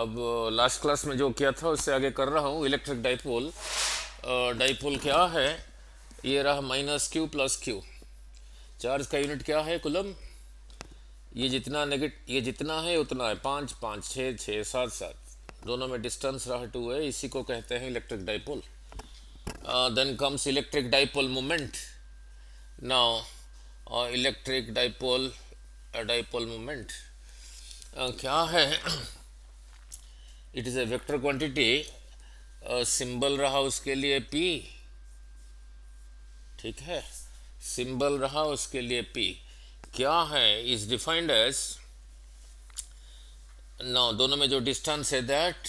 अब last class में जो किया था उससे आगे कर रहा हूँ। इलेक्ट्रिक डाइपोल, डाइपोल क्या है? ये रहा minus Q plus Q. Charge का यूनिट क्या है? कूलम। ये जितना है उतना है, 5 5 6 6 7 7, दोनों में डिस्टेंस रहा 2 है, इसी को कहते हैं electric dipole. Then comes electric dipole moment. Now electric dipole moment क्या है? It is a vector quantity. Symbol रहा उसके लिए p, ठीक है, सिंबल रहा उसके लिए p। क्या है? इज डिफाइंड एज, नाउ दोनों में जो डिस्टेंस है दैट,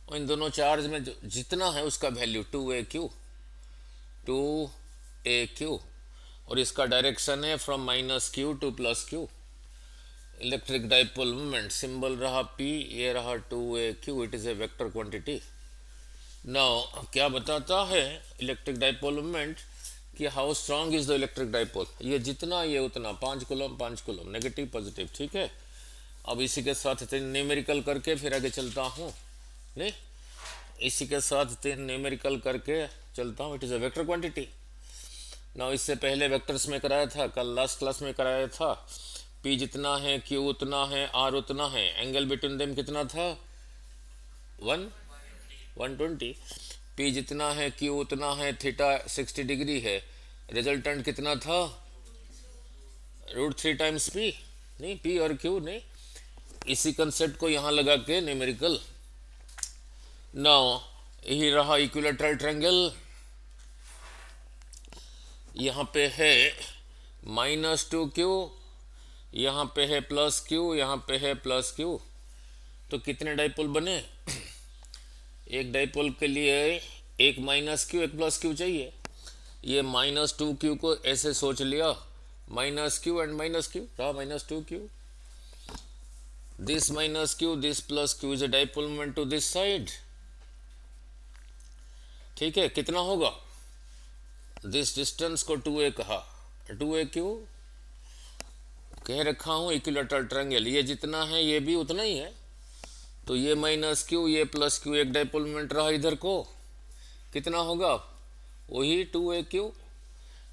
इन दोनों चार्ज में जो जितना है उसका वैल्यू 2a क्यू, और इसका डायरेक्शन है from minus Q two plus Q. Electric dipole moment symbol रहा p, ये रहा 2a Q. It is a vector quantity. Now क्या बताता है इलेक्ट्रिक डाइपोल मोमेंट कि how strong is the electric dipole? ये जितना ये उतना, 5 कूलम 5 कूलम, नेगेटिव पॉजिटिव, ठीक है। अब इसी के साथ 3 न्यूमेरिकल करके फिर आगे चलता हूँ। नहीं, इसी के साथ 3 न्यूमेरिकल करके चलता हूँ। It is a vector quantity. ना इससे पहले वेक्टर्स में कराया था, कल लास्ट क्लास में कराया था। p जितना है, q उतना है, r उतना है, एंगल बिटवीन देम कितना था? 120। p जितना है, q उतना है, थीटा 60 डिग्री है, रिजल्टेंट कितना था? √3 टाइम्स p। नहीं, p और q नहीं, इसी कंसेप्ट को यहाँ लगा के न्यूमेरिकल। नाउ यही रहा इक्विलैटरल ट्रायंगल। यहाँ पे है -2q, यहाँ पे है +q, यहाँ पे है +q। तो कितने डाइपोल बने? एक डाइपोल के लिए एक -q एक +q चाहिए। ये -2q को ऐसे सोच लिया, -q एंड -q रहा -2q। This -q, this +q is a dipole moment to this side, ठीक है। कितना होगा? दिस डिस्टेंस को 2a कहा, 2a क्यू कह रखा हूँ। इक्विलैटरल ट्रायंगल, ये जितना है ये भी उतना ही है, तो ये -q ये +q, एक डाइपोल मोमेंट रहा इधर को। कितना होगा? वही 2a क्यू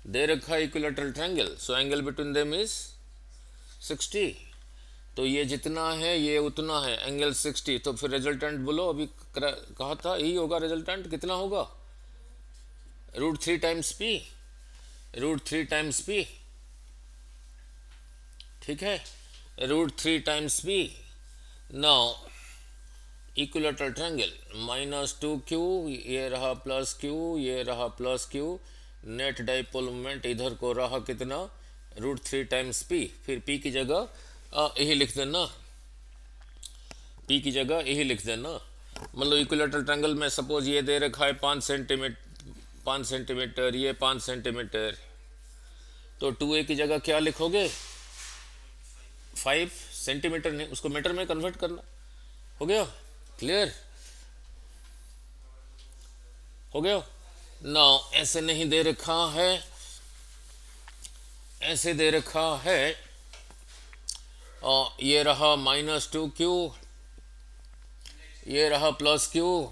दे रखा equilateral triangle. So angle between them is 60। तो ये जितना है ये उतना है, एंगल 60। तो फिर रिजल्टेंट बोलो, अभी कहा था यही होगा रिजल्टेंट। कितना होगा? √3 टाइम्स p, √3 टाइम्स p, ठीक है, √3 times p। Now equilateral triangle, -2q, ये रहा +q, ये रहा +q, नेट डाइपोल मोमेंट इधर को रहा कितना? √3 टाइम्स p। फिर p की जगह यही लिख देना, p की जगह यही लिख देना। मतलब इक्विलैटरल ट्रायंगल में सपोज ये दे रखा है 5 सेंटीमीटर, ये 5 सेंटीमीटर, तो 2a की जगह क्या लिखोगे? 5 सेंटीमीटर नहीं, उसको मीटर में कन्वर्ट करना। हो गया? क्लियर हो गया? नाउ ऐसे नहीं दे रखा है, ऐसे दे रखा है, ये रहा -2q, ये रहा +q।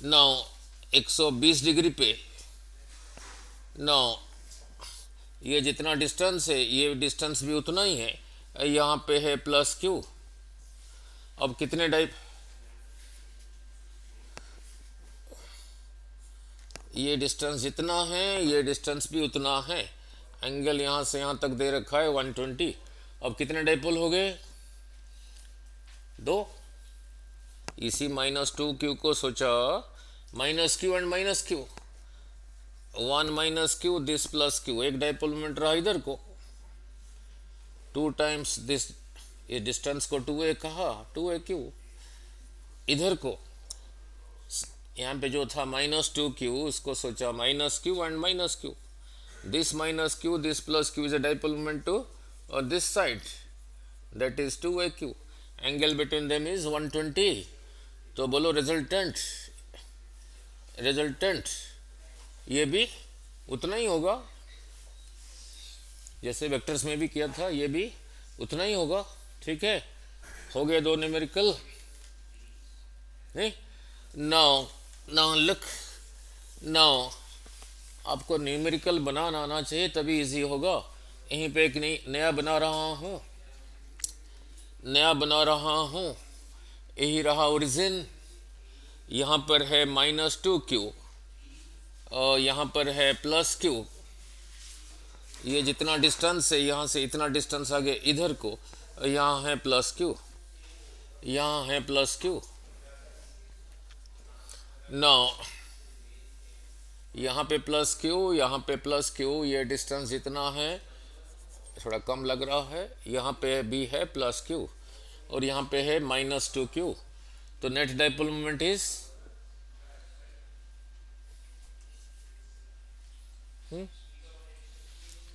नाउ 120 डिग्री पे, नाउ ये जितना डिस्टेंस है ये डिस्टेंस भी उतना ही है, यहाँ पे है +q। अब कितने ये डिस्टेंस जितना है ये डिस्टेंस भी उतना है, एंगल यहाँ से यहाँ तक दे रखा है 120। अब कितने डाइपोल हो गए? 2। इसी -2q को सोचा -q and -q, 1 -q, this +q, एक डाइपोल मोमेंट रहा इधर को, 2 टाइम्स दिस, ये डिस्टेंस को 2a कहा, 2a क्यू इधर को। यहाँ पे जो था -2q, उसको सोचा -q and -q, this -q, this +q is a dipole moment to this side, that is 2a q. Angle between them is 120। तो बोलो रिजल्टेंट, रिजल्टेंट ये भी उतना ही होगा, जैसे वेक्टर्स में भी किया था, ये भी उतना ही होगा। ठीक है, हो गए दो न्यूमेरिकल। नहीं, नाउ नाउ लुक, नाउ आपको न्यूमेरिकल बनाना आना चाहिए तभी इजी होगा। यहीं पे एक नया बना रहा हूँ, यही रहा ओरिजिन। यहाँ पर है -2q और यहाँ पर है +q। ये जितना डिस्टेंस है यहाँ से इतना डिस्टेंस आगे इधर को, यहाँ है +q, यहाँ है +q। नाउ यहाँ पे +q, यहाँ पे +q, ये डिस्टेंस जितना है थोड़ा कम लग रहा है, यहाँ पे भी है +q और यहाँ पे है -2q। तो net dipole moment is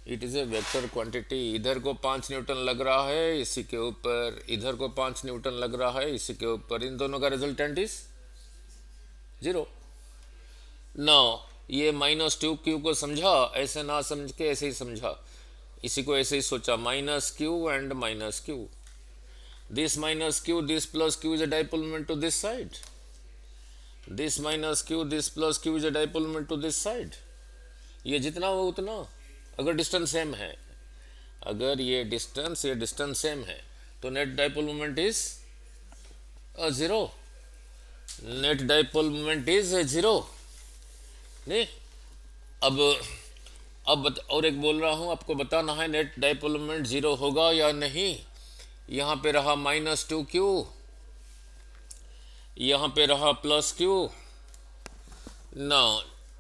it is a vector quantity. इधर को 5 न्यूटन लग रहा है, इसी के ऊपर इधर को 5 न्यूटन लग रहा है, इसी के ऊपर इन दोनों का रिजल्टेंट इज 0। नाउ ये -2q को समझा, ऐसे ना समझ के ऐसे ही समझा, इसी को ऐसे ही सोचा, -q and -q, this -q, this +q is a dipole moment to this side, this -q, this +q is a dipole moment to this side। ये जितना हो उतना, अगर डिस्टेंस सेम है, अगर ये डिस्टेंस सेम है तो net dipole moment is 0, net dipole moment is 0। नहीं, अब और एक बोल रहा हूँ, आपको बताना है नेट डाइपोल मोमेंट 0 होगा या नहीं। यहाँ पे रहा -2q, यहाँ पे रहा +q,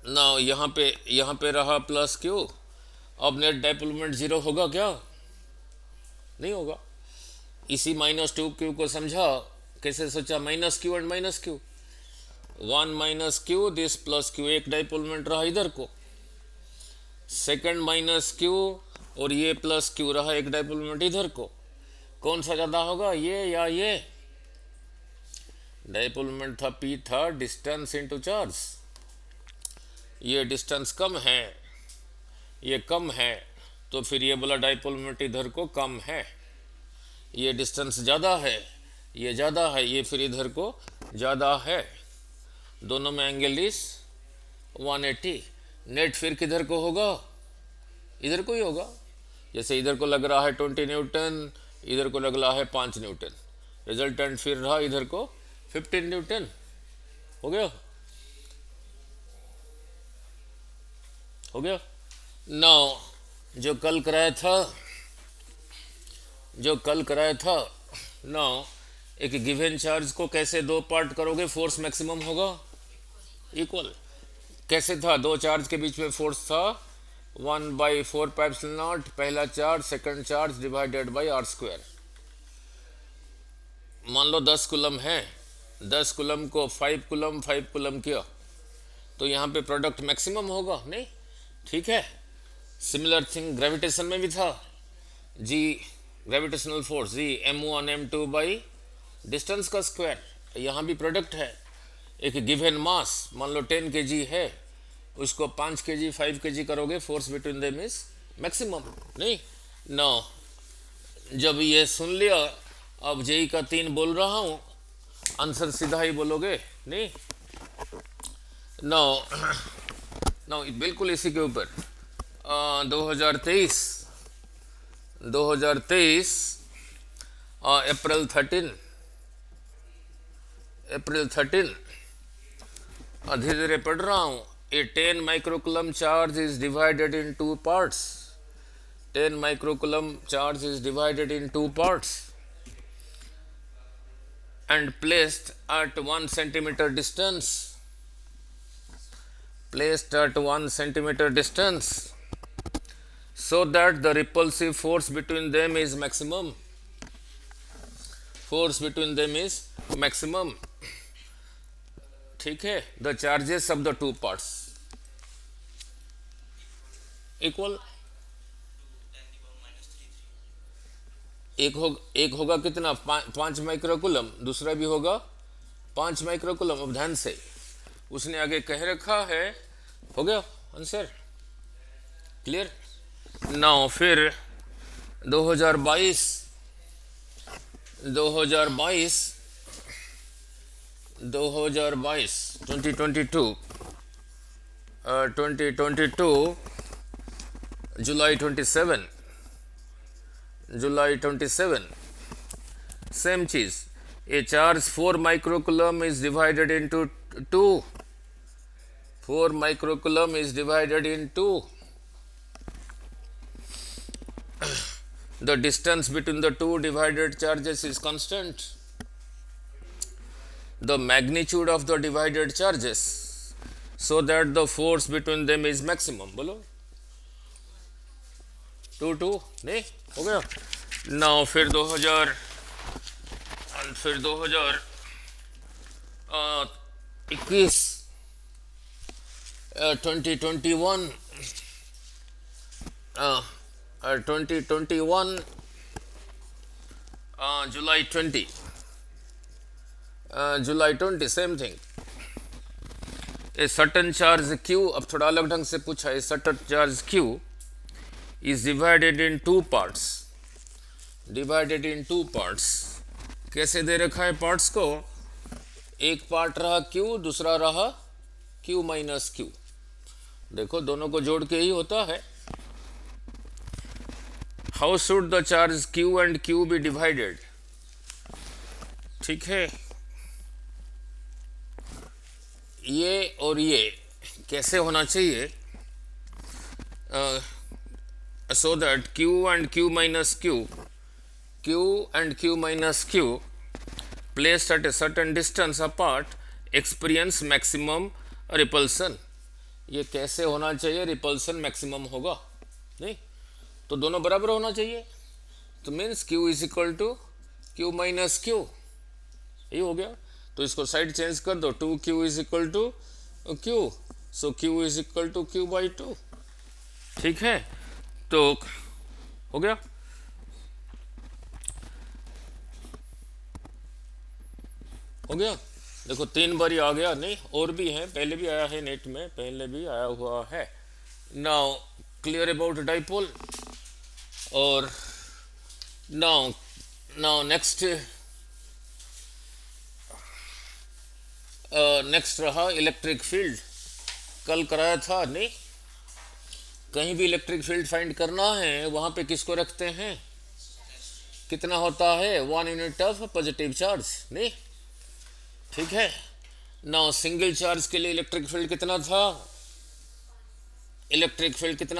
नाउ यहाँ पे रहा +q। अब नेट डाइपोल मोमेंट 0 होगा क्या? नहीं होगा। इसी -2q को समझा, कैसे सोचा, -q and -q, 1 -q, this +q, एक डाइपोल मोमेंट रहा इधर को, सेकंड -q और ये +q रहा एक डाइपोल मोमेंट इधर को। कौन सा ज़्यादा होगा, ये या ये? डाइपोल मोमेंट था P था डिस्टेंस इनटू चार्ज, ये डिस्टेंस कम है, ये कम है, तो फिर ये बोला डाइपोल मोमेंट इधर को कम है। ये डिस्टेंस ज़्यादा है, ये ज़्यादा है, ये फिर इधर को ज़्यादा है, दोनों में एंगल इज 180। नेट फिर किधर को होगा? इधर को ही होगा। जैसे इधर को लग रहा है 20 न्यूटन, इधर को लग रहा है 5 न्यूटन, रिजल्टेंट फिर रहा इधर को 15 न्यूटन। हो गया, हो गया। नाउ जो कल कराया था, नाउ एक गिवन चार्ज को कैसे दो पार्ट करोगे, फोर्स मैक्सिमम होगा इक्वल। कैसे था? दो चार्ज के बीच में फोर्स था 1/4πε0, पहला charge, second charge divided by r²। मान लो 10 कूलम है, 10 कूलम को 5 कूलम किया तो यहाँ पे प्रोडक्ट मैक्सिमम होगा, नहीं? ठीक है। सिमिलर थिंग ग्रेविटेशन में भी था, G gravitational force G m1m2 by distance का स्क्वायर, यहाँ भी प्रोडक्ट है। एक गिवन मास मान लो 10 kg है, उसको 5 kg 5 kg करोगे, force between them is maximum, नहीं? नो, जब ये सुन लिया, अब जेई का 3 बोल रहा हूँ, आंसर सीधा ही बोलोगे, नहीं? नो बिल्कुल इसी के ऊपर 2023 अप्रैल 13 धीरे धीरे पढ़ रहा हूँ। A 10 microcoulomb charge is divided in two parts. 10 microcoulomb charge is divided in two parts and placed at 1 centimeter distance. Placed at 1 centimeter distance, so that the repulsive force between them is maximum. Force between them is maximum. ठीक है। The charges of the two parts equal, एक होगा कितना 5 microcoulomb, दूसरा भी होगा 5 microcoulomb. अब ध्यान से उसने आगे कह रखा है, हो गया आंसर क्लियर। नाउ फिर 2022 2022 2022 July 27 same चीज a charge 4 microcoulomb is divided into 2 4 microcoulomb is divided into the distance between the two divided charges is constant. The magnitude of the divided charges so that the force between them is maximum. बोलो 2 नहीं हो गया. Now फिर 2021 2021 July 20 same thing. A certain charge q, अब थोड़ा अलग ढंग से पूछा. A certain charge q is divided in two parts. कैसे दे रखा है पार्ट्स को? एक पार्ट रहा q, दूसरा रहा q माइनस q. देखो दोनों को जोड़ के ही होता है. How should the charge q and q be divided? ठीक है, ये और ये कैसे होना चाहिए? So that q and q minus q placed at a certain distance apart experience maximum repulsion. ये कैसे होना चाहिए? रिपल्सन मैक्सिमम होगा नहीं तो दोनों बराबर होना चाहिए. तो means q is equal to q minus q. ये हो गया. तो इसको साइड चेंज कर दो. 2q is equal to q. So q is equal to q by 2. ठीक है, तो हो गया. देखो 3 बार आ गया. नहीं और भी है, पहले भी आया है नेट में, पहले भी आया हुआ है. Now clear about dipole. और नाउ नेक्स्ट रहा इलेक्ट्रिक फील्ड. कल कराया था नहीं. कहीं भी इलेक्ट्रिक फील्ड फाइंड करना है वहां पे किसको रखते हैं? कितना होता है? 1 यूनिट ऑफ पॉजिटिव चार्ज नहीं. ठीक है. नाउ सिंगल चार्ज के लिए इलेक्ट्रिक फील्ड कितना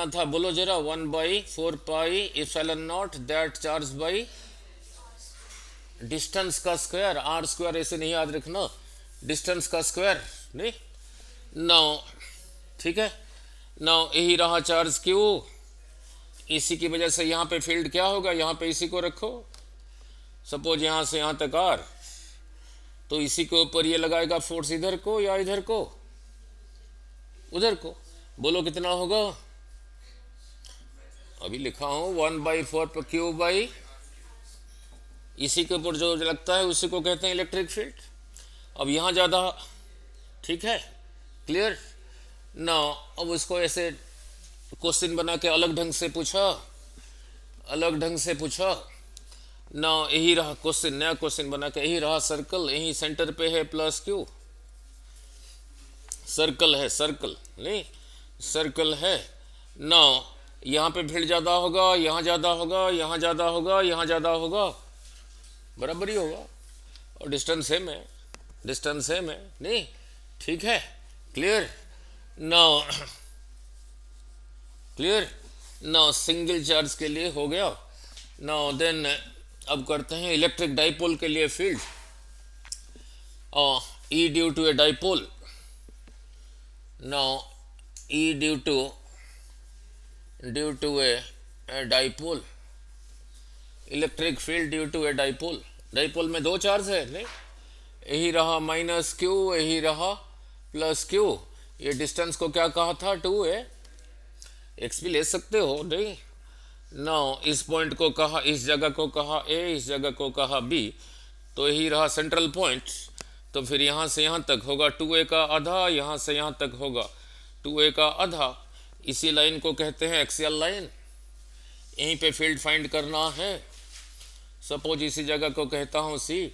था? बोलो जरा. 1/4 pi epsilon not that charge by distance का स्क्वायर. r स्क्वायर ऐसे नहीं याद रखना, डिस्टेंस का स्क्वायर नहीं. नाउ ठीक है. नाउ यही रहा चार्ज q. इसी की वजह से यहाँ पे फील्ड क्या होगा? यहाँ पे इसी को रखो. सपोज यहाँ से यहाँ तक r, तो इसी के ऊपर ये लगाएगा फोर्स इधर को या इधर को? उधर को. बोलो कितना होगा? अभी लिखा हूं 1/4 पर q बाई, इसी के ऊपर जो लगता है उसी को कहते हैं इलेक्ट्रिक फील्ड. अब यहाँ ज़्यादा. ठीक है, क्लियर ना. अब उसको ऐसे क्वेश्चन बना के अलग ढंग से पूछा ना. यही रहा क्वेश्चन, नया क्वेश्चन बना के. यही रहा सर्कल, यही सेंटर पे है प्लस q. सर्कल है ना. यहाँ पे फील्ड ज़्यादा होगा, यहाँ ज़्यादा होगा, यहाँ ज़्यादा होगा, बराबर ही होगा. और डिस्टेंस सेम है नहीं. ठीक है, क्लियर नाउ सिंगल चार्ज के लिए हो गया. नाउ देन अब करते हैं इलेक्ट्रिक डाइपोल के लिए field. E due to a dipole. Now E due to a dipole, electric field due to a dipole. Dipole में दो चार्ज है नहीं. यही रहा माइनस q, यही रहा प्लस q. ये डिस्टेंस को क्या कहा था? 2a. x भी ले सकते हो नहीं. नाउ इस पॉइंट को कहा, इस जगह को कहा a, इस जगह को कहा b. तो यही रहा सेंट्रल पॉइंट. तो फिर यहाँ से यहाँ तक होगा 2a का आधा, यहाँ से यहाँ तक होगा 2a का आधा. इसी लाइन को कहते हैं एक्सियल लाइन. यहीं पे फील्ड फाइंड करना है. सपोज इसी जगह को कहता हूँ सी,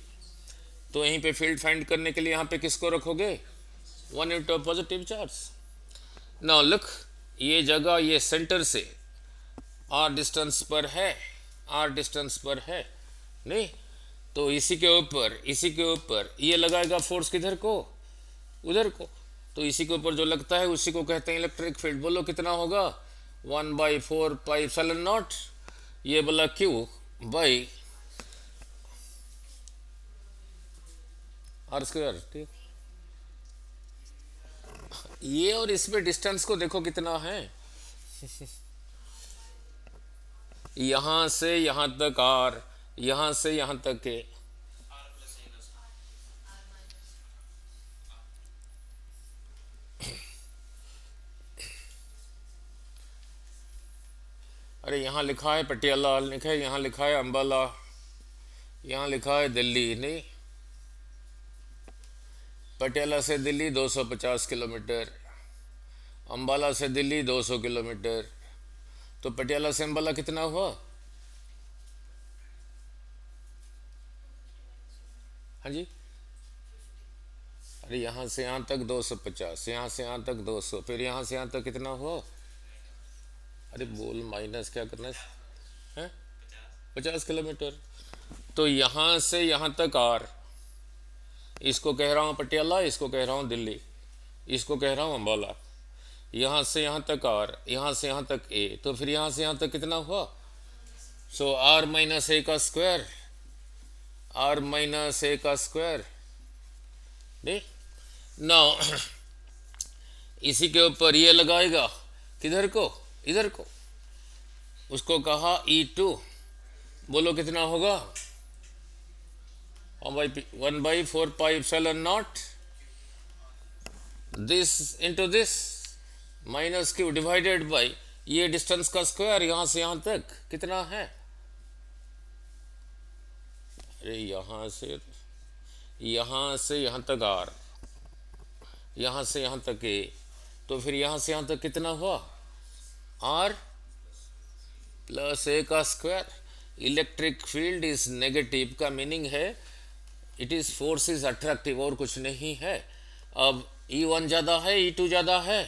तो यहीं पे फील्ड फाइंड करने के लिए यहाँ पे किसको रखोगे, 1 into positive charge. Now look, ये जगह ये सेंटर से आर डिस्टेंस पर है, आर डिस्टेंस पर है नहीं, तो इसी के ऊपर ये लगाएगा फोर्स किधर को, उधर को, तो इसी के ऊपर जो लगता है उसी को कहते हैं इलेक्ट्रिक फील्ड। बोलो कितना होगा, 1/4πε0, ये बोला क्यू बाई आर स्क्वायर। ठीक, ये और इसमें डिस्टेंस को देखो कितना है, यहां से यहां तक आर, यहां से यहां तक के, अरे यहाँ लिखा है पटियाला, लिखा है यहाँ लिखा है अंबाला, यहाँ लिखा है दिल्ली, नहीं, पटियाला से दिल्ली 250 किलोमीटर, अंबाला से दिल्ली 200 किलोमीटर, तो पटियाला से अंबाला कितना हुआ, हाँ जी, अरे यहाँ से यहाँ तक 250, यहाँ से यहाँ तक 200, फिर यहाँ से यहाँ तक कितना हुआ, अरे बोल माइनस क्या करना है, 50 किलोमीटर। तो यहाँ से यहाँ तक आर, इसको कह रहा हूँ पटियाला, इसको कह रहा हूँ दिल्ली, इसको कह रहा हूँ अंबाला, यहाँ से यहाँ तक आर, यहाँ से यहाँ तक ए, तो फिर यहाँ से यहाँ तक कितना हुआ, सो आर माइनस ए का स्क्वायर, आर माइनस ए का स्क्वायर, नहीं। नाउ इसी के ऊपर ये लगाएगा किधर को, इधर को, उसको कहा E2, बोलो कितना होगा, 1/4πε0 this into this minus Q divided by ये डिस्टेंस का स्क्वायर, यहां से यहां तक कितना है, अरे यहां से यहां तक आर, यहां से यहां तक ए, तो फिर यहां से यहां तक कितना हुआ, आर प्लस ए का square. Electric field is negative का मीनिंग है it is force is attractive, और कुछ नहीं है। अब E1 ज़्यादा है, E2 ज़्यादा है,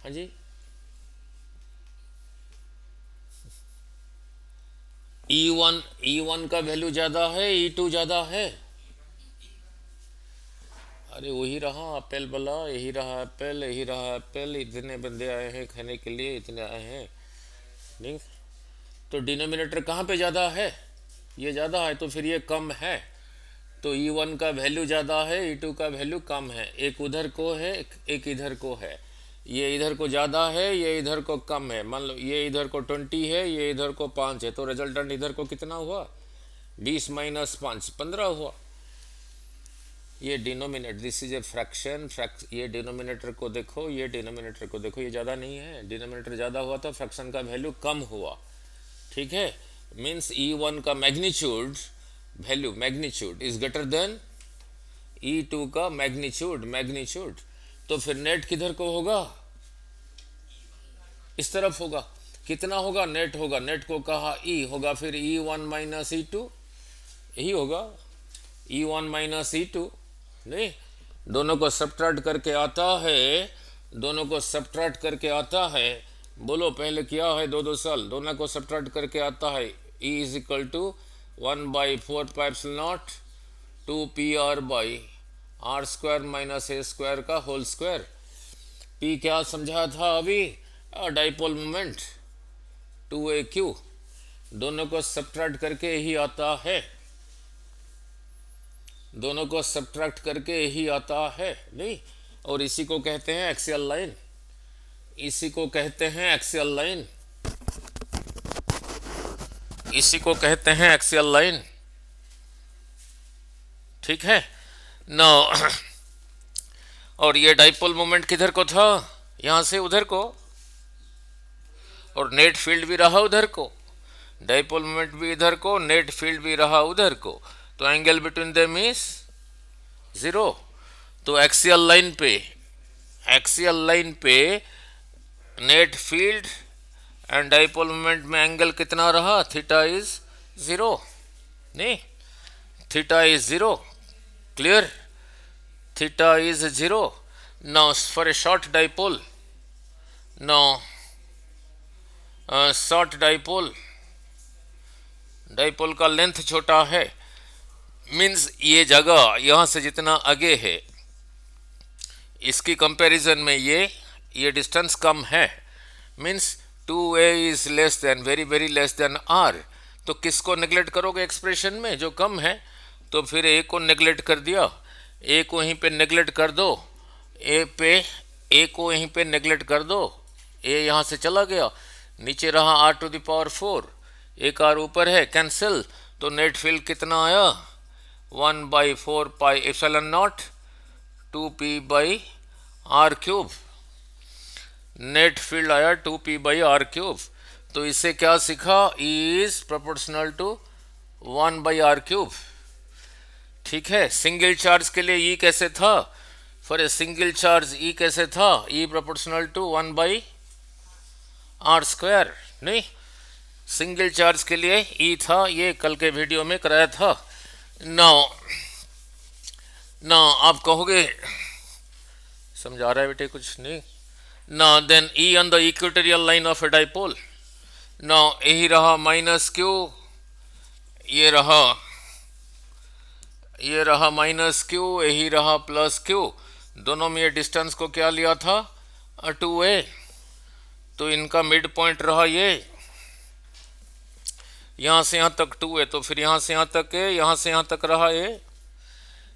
हाँ जी, E1 का वैल्यू ज़्यादा है, E2 ज़्यादा है, अरे वही रहा एप्पल वाला, यही रहा एप्पल, यही रहा एप्पल, इतने बंदे आए हैं खाने के लिए, इतने आए हैं नहीं, तो डिनोमिनेटर कहाँ पे ज़्यादा है, ये ज़्यादा है, तो फिर ये कम है, तो E1 का वैल्यू ज़्यादा है, E2 का वैल्यू कम है, एक उधर को है, एक इधर को है, ये इधर को ज़्यादा है, ये इधर को कम है, मान लो ये इधर को 20 है, ये इधर को 5 है, तो रिजल्टेंट इधर को कितना हुआ, 20 माइनस 5 15 हुआ। ये denominator, this is a fraction, ये डिनोमिनेटर को देखो, ये डिनोमिनेटर को देखो, ये ज़्यादा नहीं है, डिनोमिनेटर ज़्यादा हुआ तो फ्रैक्शन का वैल्यू कम हुआ, ठीक है, मीन्स E1 का magnitude value, magnitude is greater than E2 का मैग्नीट्यूड, तो फिर नेट किधर को होगा, इस तरफ होगा, कितना होगा, नेट होगा, नेट को कहा E होगा, फिर E1 माइनस E2, यही होगा, E1 माइनस E2, नहीं, दोनों को सब्ट्रैक्ट करके आता है, दोनों को सब्ट्रैक्ट करके आता है, बोलो पहले क्या है, 2 साल, दोनों को सब्ट्रैक्ट करके आता है, E is equal to 1/4πε0 2PR/r square minus A square का होल स्क्वायर। P क्या समझा था अभी, डाइपोल मोमेंट 2AQ, दोनों को सब्ट्रैक्ट करके ही आता है, दोनों को सब्ट्रैक्ट करके ही आता है, नहीं, और इसी को कहते हैं एक्सियल लाइन, इसी को कहते हैं एक्सियल लाइन, इसी को कहते हैं एक्सियल लाइन, ठीक है ना। और ये डाइपोल मोमेंट किधर को था, यहां से उधर को, और नेट फील्ड भी रहा उधर को, डाइपोल मोमेंट भी इधर को, नेट फील्ड भी रहा उधर को, तो एंगल बिटवीन देम इज 0। तो एक्सियल लाइन पे net field and dipole moment में एंगल कितना रहा, थीटा इज 0, नहीं, theta is 0, clear, theta is 0. Now for a short dipole, now short dipole का लेंथ छोटा है, मीन्स ये जगह यहाँ से जितना आगे है इसकी कंपैरिजन में ये डिस्टेंस कम है, means 2a is less than, very very less then r. तो किसको नेग्लेक्ट करोगे एक्सप्रेशन में, जो कम है, तो फिर a को नेग्लेक्ट कर दिया, a को यहीं पे नेग्लेक्ट कर दो, a को यहीं पे नेग्लेक्ट कर दो, a यहाँ से चला गया, नीचे रहा r⁴, एक r ऊपर है, कैंसिल, तो नेट फील्ड कितना आया, 1/4 pi epsilon not 2p/r³. Net field आया 2p/r³. तो इससे क्या सीखा, E is proportional to 1/r³. ठीक है. सिंगल चार्ज के लिए E कैसे था, for a single charge E कैसे था, E प्रोपोर्शनल टू 1/r². नहीं, सिंगल चार्ज के लिए E था, ये कल के वीडियो में कराया था. नाउ आप कहोगे समझा रहा है बेटे कुछ नहीं. Now then E on the equatorial line of a dipole. Now यही रहा -q, ये रहा -q, यही रहा +q. दोनों में ये डिस्टेंस को क्या लिया था, 2a. तो इनका मिड पॉइंट रहा ये, यहाँ से यहाँ तक 2 है, तो फिर यहाँ से यहाँ तक है, यहाँ से यहाँ तक रहा है.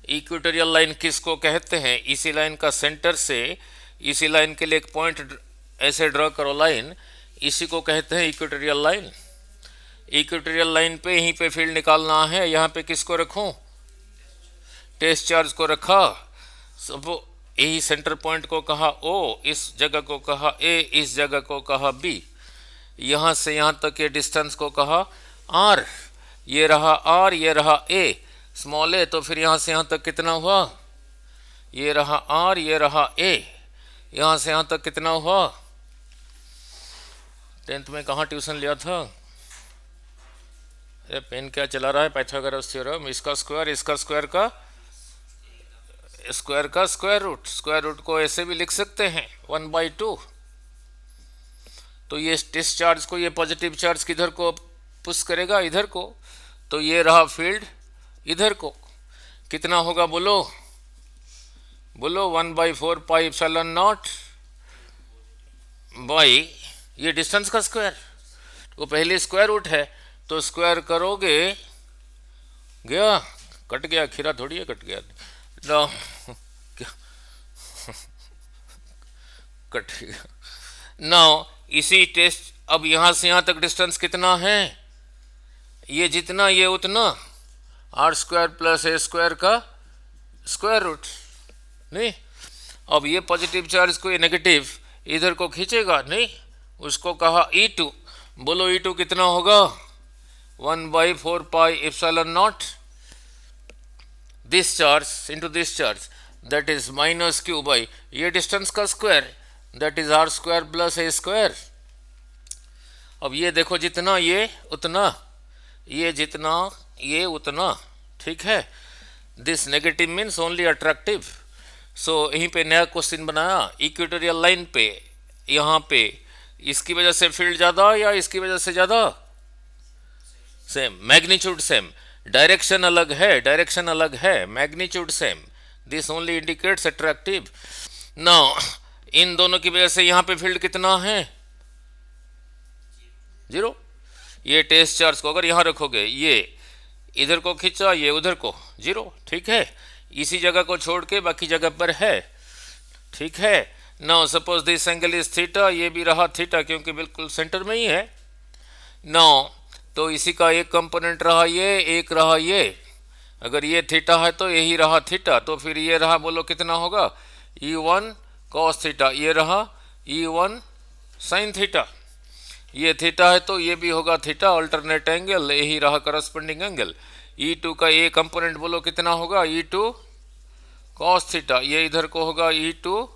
इक्वेटोरियल लाइन किसको कहते हैं, इसी लाइन का सेंटर से इसी लाइन के लिए एक पॉइंट ऐसे ड्रॉ करो लाइन, इसी को कहते हैं इक्वेटोरियल लाइन. इक्वेटोरियल लाइन पे यहीं पे फील्ड निकालना है. यहाँ पे किसको रखूं, टेस्ट चार्ज को रखा, सब यही सेंटर पॉइंट को कहा O, इस जगह को कहा A, इस जगह को कहा B, यहाँ से यहाँ तक के डिस्टेंस को कहा R. ये रहा R, ये रहा A, स्मॉल a. तो फिर यहाँ से यहाँ तक कितना हुआ, ये रहा R, ये रहा A, यहाँ से यहाँ तक कितना हुआ. 10th में कहाँ ट्यूशन लिया था, अरे पेन क्या चला रहा है, पाइथागोरस थ्योरम, इसका स्क्वायर का स्क्वायर रूट को ऐसे भी लिख सकते हैं 1/2. तो ये टेस्ट चार्ज को, ये पॉजिटिव चार्ज किधर को पुश करेगा, इधर को. तो ये रहा फील्ड इधर को, कितना होगा बोलो 1/4 पाई एप्सिलॉन नॉट बाई ये डिस्टेंस का स्क्वायर. वो पहले स्क्वायर रूट है, तो स्क्वायर करोगे, गया, कट गया, खीरा थोड़ी है कट गया, नो कट गया. नाउ इसी टेस्ट, अब यहाँ से यहाँ तक डिस्टेंस कितना है, ये जितना ये उतना, r² + a² का स्क्वायर रूट. नहीं, अब ये पॉजिटिव चार्ज को, ये नेगेटिव इधर को खींचेगा, नहीं, उसको कहा E2. बोलो E2 कितना होगा, 1/4 pi epsilon naught this charge into this charge, that is -q by ये डिस्टेंस का square, that is r² + a². अब ये देखो, जितना ये उतना, ये जितना ये उतना, ठीक है. This negative means only attractive. So यहीं पे नया क्वेश्चन बनाया, इक्वेटोरियल लाइन पे, यहाँ पे इसकी वजह से फील्ड ज़्यादा या इसकी वजह से ज़्यादा, सेम, मैग्नीट्यूड सेम, डायरेक्शन अलग है, magnitude same. This only indicates attractive. Now in दोनों की वजह से यहाँ पे फील्ड कितना है, 0. ये टेस्ट चार्ज को अगर यहाँ रखोगे, ये इधर को खींचा, ये उधर को, 0. ठीक है, इसी जगह को छोड़ के बाकी जगह पर है. ठीक है. Now suppose this angle is theta, ये भी रहा थीटा क्योंकि बिल्कुल सेंटर में ही है. नाउ तो इसी का एक कंपोनेंट रहा ये, एक रहा ये. अगर ये थीटा है तो यही रहा थीटा, तो फिर ये रहा, बोलो कितना होगा, E1 cos थीटा, ये रहा E1 sin थीटा. ये थीटा है तो ये भी होगा थीटा, अल्टरनेट एंगल, यही रहा करस्पॉन्डिंग एंगल. E2 का ये कंपोनेंट बोलो कितना होगा, E2 cos थीटा, ये इधर को होगा E2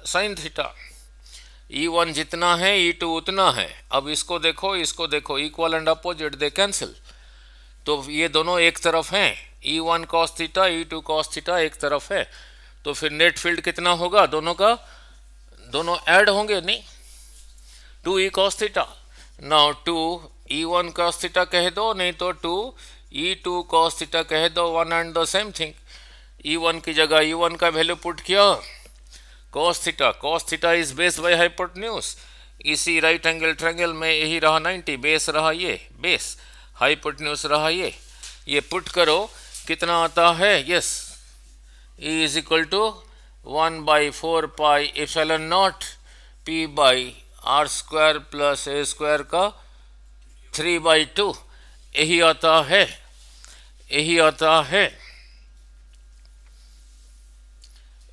sin थीटा. E1 जितना है E2 उतना है। अब इसको देखो, equal and opposite they cancel, तो ये दोनों एक तरफ हैं। E1 cos theta E2 cos theta एक तरफ है, तो फिर नेट फील्ड कितना होगा, दोनों ऐड होंगे नहीं, 2E cos theta. Now 2E1 cos theta कह दो, नहीं तो 2E2 cos थीटा कह दो, one and the same thing. E1 की जगह E1 का वैल्यू पुट किया, cos theta is base by hypotenuse. इसी राइट एंगल ट्रायंगल में यही रहा 90, बेस रहा ये, बेस हाइपोटेन्यूज रहा ये पुट करो, कितना आता है, yes, E is equal to 1/4 pi epsilon naught P by are square plus a square का 3/2, यही आता है, यही आता है,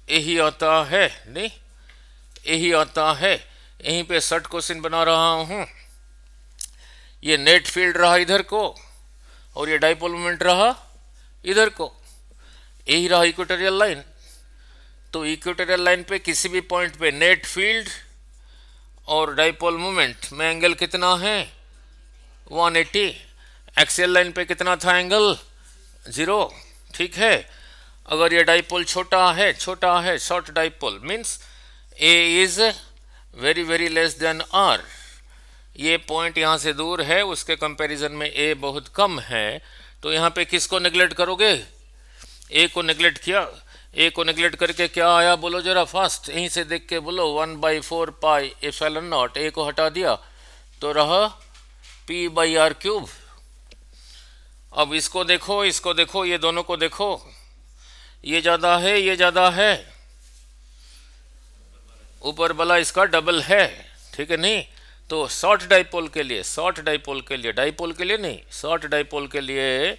यही आता है, नहीं यही आता है। यहीं पे शॉर्ट क्वेश्चन बना रहा हूं। ये नेट फील्ड रहा इधर को और ये डाइपोल मोमेंट रहा इधर को, यही रहा इक्वेटोरियल लाइन। तो इक्वेटोरियल लाइन पे किसी भी पॉइंट पे नेट फील्ड और डाइपोल मोमेंट में एंगल कितना है, 180। एक्सियल लाइन पे कितना था एंगल, 0, ठीक है। अगर ये डाइपोल छोटा है, short dipole means a is very very less than r, ये पॉइंट यहाँ से दूर है, उसके कंपैरिजन में ए बहुत कम है, तो यहाँ पे किसको नेग्लेक्ट करोगे, ए को नेग्लेक्ट किया। ए को नेग्लेक्ट करके क्या आया, बोलो जरा फास्ट, यहीं से देख के बोलो, 1/4 पाई एप्सिलॉन नॉट, ए को हटा दिया तो रहा P/r³। अब इसको देखो, ये दोनों को देखो, ये ज़्यादा है, ये ज़्यादा है, ऊपर वाला इसका डबल है, ठीक है नहीं। तो शॉर्ट डाइपोल के लिए, डाइपोल के लिए नहीं, शॉर्ट डाइपोल के लिए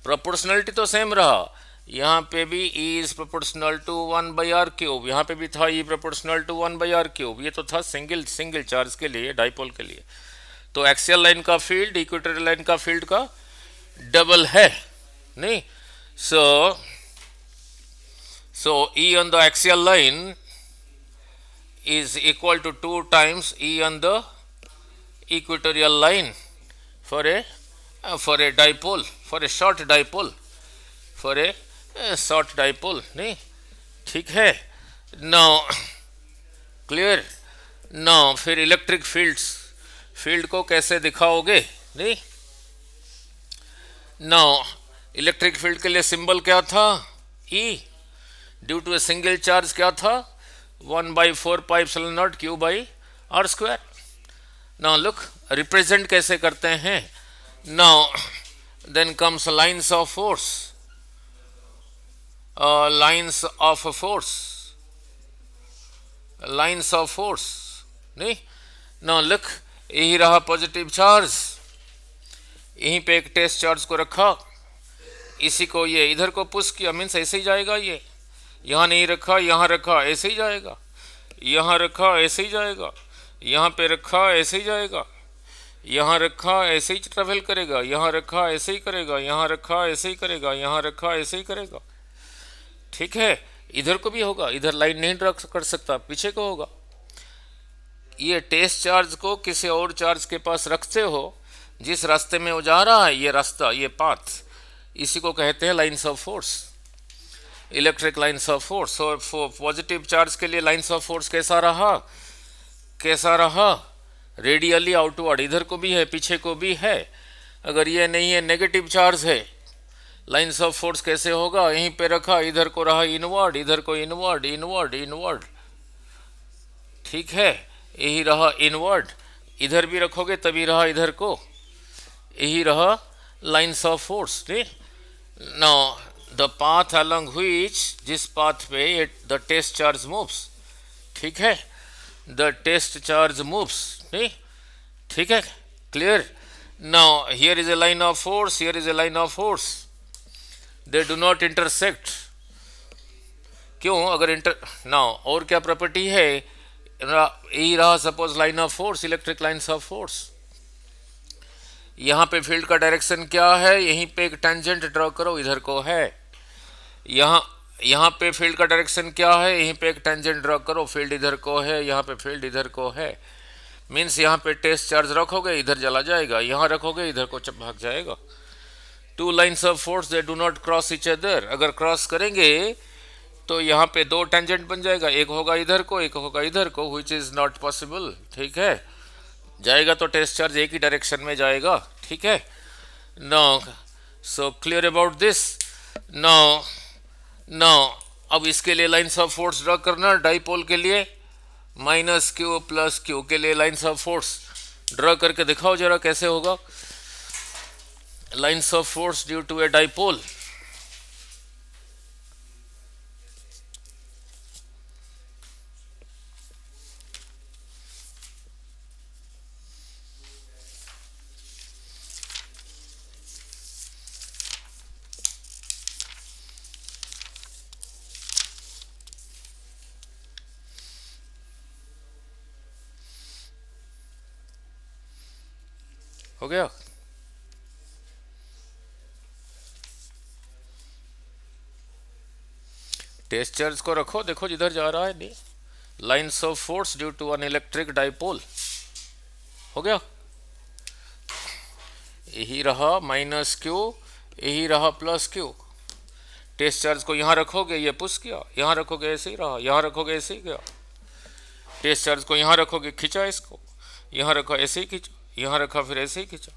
प्रोपोर्शनलिटी तो सेम रहा। यहाँ पे भी E is proportional to 1/r³, यहाँ पे भी था E प्रोपोर्शनल टू 1/r³। ये तो था सिंगल चार्ज के लिए, डाइपोल के लिए। तो एक्सियल लाइन का फील्ड इक्वेटोरियल लाइन का फील्ड का डबल है, नहीं। So E on the axial line is equal to 2 times E on the equatorial line for a dipole, for a short dipole, नहीं, ठीक है। Now clear। Now फिर electric field को कैसे दिखाओगे, नहीं। Now इलेक्ट्रिक फील्ड के लिए सिंबल क्या था, E, due to a single charge क्या था, 1/4 pi epsilon naught Q/r²। Now look, represent कैसे करते हैं। Now then comes lines of force, नहीं। नाउ लुक, यही रहा पॉजिटिव चार्ज, यहीं पे एक टेस्ट चार्ज को रखा, इसी को ये इधर को पुश किया, मीन्स ऐसे ही जाएगा, ये यहाँ नहीं रखा, यहाँ रखा, ऐसे ही जाएगा, यहाँ रखा, ऐसे ही जाएगा, यहाँ पे रखा, ऐसे ही जाएगा, यहाँ रखा, ऐसे ही ट्रेवल करेगा, यहाँ रखा, ऐसे ही करेगा, यहाँ रखा, ऐसे ही करेगा, यहाँ रखा, ऐसे ही करेगा, ठीक है। इधर को भी होगा, इधर लाइन नहीं रख कर सकता, पीछे को होगा। ये टेस्ट चार्ज को किसी और चार्ज के पास रखते हो, जिस रास्ते में वो जा रहा है, ये रास्ता, ये पाथ, इसी को कहते हैं lines of force, electric lines of force. और पॉजिटिव चार्ज के लिए लाइन्स ऑफ फोर्स कैसा रहा, रेडियली आउटवर्ड, इधर को भी है, पीछे को भी है। अगर ये नहीं है, नेगेटिव चार्ज है, लाइन्स ऑफ फोर्स कैसे होगा, यहीं पे रखा, इधर को रहा इनवर्ड, इधर को इनवर्ड, ठीक है, यही रहा इनवर्ड। इधर भी रखोगे तभी रहा इधर को, यही रहा lines of force. Now the path along which, जिस पाथ पे द टेस्ट चार्ज मूव्स, ठीक है, द टेस्ट चार्ज मूव्स, नहीं, ठीक है, clear. Now here is a line of force, here is a line of force, they do not intersect. क्यों, अगर now और क्या प्रॉपर्टी है, यही रहा suppose line of force, electric lines of force. यहाँ पे फील्ड का डायरेक्शन क्या है, यहीं पे एक टेंजेंट ड्रॉ करो, इधर को है, यहाँ यहाँ पे फील्ड का डायरेक्शन क्या है, यहीं पे एक टेंजेंट ड्रॉ करो, फील्ड इधर को है, यहाँ पे फील्ड इधर को है, मीन्स यहाँ पे टेस्ट चार्ज रखोगे इधर चला जाएगा, यहाँ रखोगे इधर को भाग जाएगा। Two lines of force they do not cross each other, अगर क्रॉस करेंगे तो यहाँ पे दो टेंजेंट बन जाएगा, एक होगा इधर को एक होगा इधर को, विच इज़ नॉट पॉसिबल। ठीक है, जाएगा तो टेस्ट चार्ज एक ही डायरेक्शन में जाएगा। ठीक है, no so clear about this. No no अब इसके लिए लाइन्स ऑफ फोर्स ड्रॉ करना, डाइपोल के लिए माइनस क्यू प्लस क्यू के लिए लाइन्स ऑफ फोर्स ड्रॉ करके दिखाओ जरा कैसे होगा। Lines of force due to a dipole, हो गया। टेस्ट चार्ज को रखो, देखो जिधर जा रहा है, नहीं lines of force due to an electric dipole, हो गया। यही रहा माइनस क्यू, यही रहा प्लस क्यू। टेस्ट चार्ज को यहाँ रखोगे ये पुश किया, यहाँ रखोगे ऐसे ही रहा, यहाँ रखोगे ऐसे ही गया। टेस्ट चार्ज को यहाँ रखोगे खींचा इसको, यहाँ रखा ऐसे ही खींचा, यहाँ रखा फिर ऐसे ही खींचा,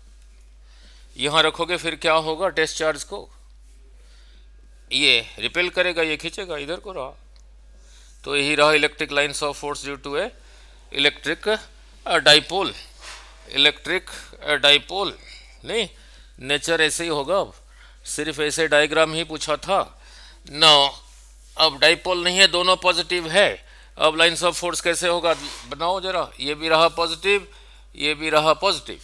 यहाँ रखोगे फिर क्या होगा, टेस्ट चार्ज को ये रिपेल करेगा, ये खींचेगा, इधर को रहा। तो यही रहा electric lines of force due to a electric dipole. Electric dipole नहीं, नेचर ऐसे ही होगा। अब सिर्फ ऐसे डायग्राम ही पूछा था ना, अब डाइपोल नहीं है, दोनों पॉजिटिव है। अब लाइन्स ऑफ फोर्स कैसे होगा बनाओ जरा। ये भी रहा पॉजिटिव, ये भी रहा पॉजिटिव।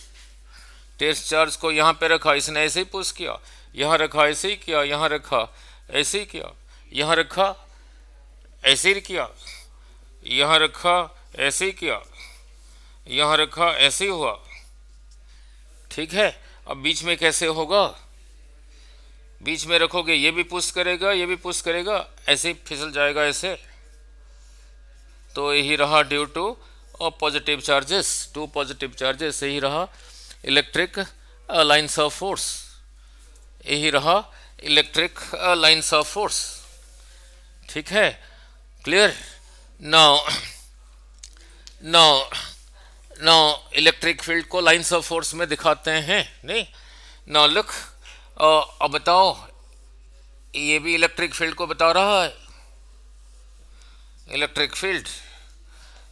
टेस्ट चार्ज को यहाँ पे रखा, इसने ऐसे ही पुश किया, यहाँ रखा ऐसे ही किया, यहाँ रखा ऐसे ही किया, यहाँ रखा ऐसे ही किया, यहाँ रखा ऐसे ही किया, यहाँ रखा ऐसे ही हुआ। ठीक है, अब बीच में कैसे होगा, बीच में रखोगे ये भी पुश करेगा, ये भी पुश करेगा, ऐसे ही फिसल जाएगा ऐसे। तो यही रहा due to positive charges, two positive charges, यही रहा इलेक्ट्रिक लाइन्स ऑफ फोर्स, यही रहा इलेक्ट्रिक लाइन्स ऑफ फोर्स। ठीक है, clear. Now now now electric field को लाइन्स ऑफ फोर्स में दिखाते हैं, नहीं। नाउ लुक, अब बताओ, ये भी इलेक्ट्रिक फील्ड को बता रहा है, इलेक्ट्रिक फील्ड।